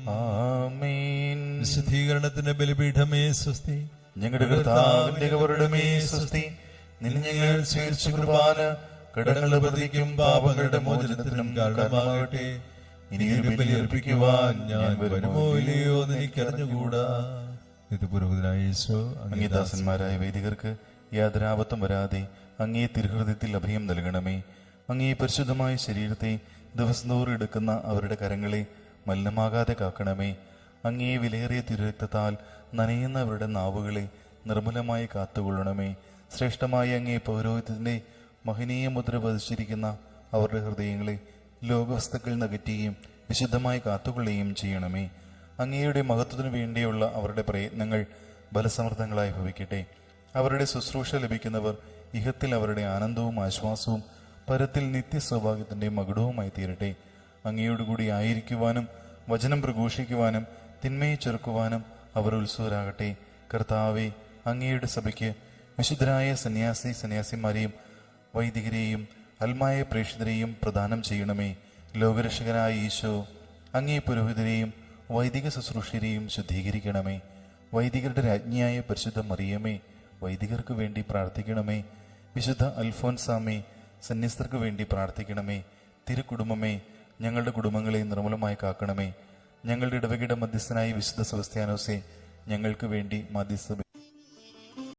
ആമേൻ. വിശുദ്ധീകരണത്തിന്റെ ബലിപീഠമേ സ്വസ്തി, ഞങ്ങളുടെ കർത്താവിന്റെ കബറിടമേ സ്വസ്തി. നിന്നെ ഞങ്ങൾ സ്വീകരിച്ച കുർബാന കടങ്ങളുടെ പ്രതിക്കും പാപങ്ങളുടെ മോചനത്തിനും കാരണമാകട്ടെ. ഇനി ഒരു ബലി അർപ്പിക്കുവാൻ ഞാൻ വരുമോ ഇല്ലയോ എന്ന് എനിക്കറിഞ്ഞുകൂടാ. ഇത് പുരോഹിതനായ യേശു അങ്ങേദാസന്മാരായ വൈദികർക്ക് യാതൊരാപത്തും വരാതെ അങ്ങേ തിരുഹൃദയത്തിൽ അഭയം നൽകണമേ. അങ്ങേ പരിശുദ്ധമായ ശരീരത്തെ ദിവസം തോറും എടുക്കുന്ന അവരുടെ കരങ്ങളെ മലിനമാകാതെ കാക്കണമേ. അങ്ങേ വിലയേറിയ തിരുരക്തത്താൽ നനയുന്നവരുടെ നാവുകളെ നിർമ്മലമായി കാത്തുകൊള്ളണമേ. ശ്രേഷ്ഠമായ അങ്ങേ പൗരോഹിത്യത്തിന്റെ മഹനീയ മുദ്ര പതിച്ചിരിക്കുന്ന അവരുടെ ഹൃദയങ്ങളെ ലോകവസ്തുക്കൾ നകറ്റുകയും വിശുദ്ധമായി കാത്തുകൊള്ളുകയും ചെയ്യണമേ. അങ്ങയുടെ മഹത്വത്തിനു വേണ്ടിയുള്ള അവരുടെ പ്രയത്നങ്ങൾ ബലസമർത്ഥങ്ങളായി ഭവിക്കട്ടെ. അവരുടെ ശുശ്രൂഷ ലഭിക്കുന്നവർ ഇഹത്തിൽ അവരുടെ ആനന്ദവും ആശ്വാസവും പരത്തിൽ നിത്യസൗഭാഗ്യത്തിന്റെ മകുടവുമായി തീരട്ടെ. അങ്ങയോടുകൂടി ആയിരിക്കുവാനും വചനം പ്രഘോഷിക്കുവാനും തിന്മയെ ചെറുക്കുവാനും അവർ ഉത്സുകരാകട്ടെ. കർത്താവെ, അങ്ങയുടെ സഭയ്ക്ക് വിശുദ്ധരായ സന്യാസിമാരെയും വൈദികരെയും അൽമായ പ്രേക്ഷിതരെയും പ്രദാനം ചെയ്യണമേ. ലോകരക്ഷകനായ ഈശോ, അങ്ങേ പുരോഹിതരെയും വൈദിക ശുശ്രൂഷരെയും ശുദ്ധീകരിക്കണമേ. വൈദികരുടെ രാജ്ഞിയായ പരിശുദ്ധ മറിയമേ, വൈദികർക്ക് വേണ്ടി പ്രാർത്ഥിക്കണമേ. വിശുദ്ധ അൽഫോൻസാമേ, സന്യസ്തർക്ക് വേണ്ടി പ്രാർത്ഥിക്കണമേ. തിരുക്കുടുംബമേ, ഞങ്ങളുടെ കുടുംബങ്ങളെ നിർമ്മലമായി കാക്കണമേ. ഞങ്ങളുടെ ഇടവകയുടെ മധ്യസ്ഥനായ വിശുദ്ധ സെബസ്ത്യാനോസെ, ഞങ്ങൾക്ക് വേണ്ടി മധ്യസ്ഥ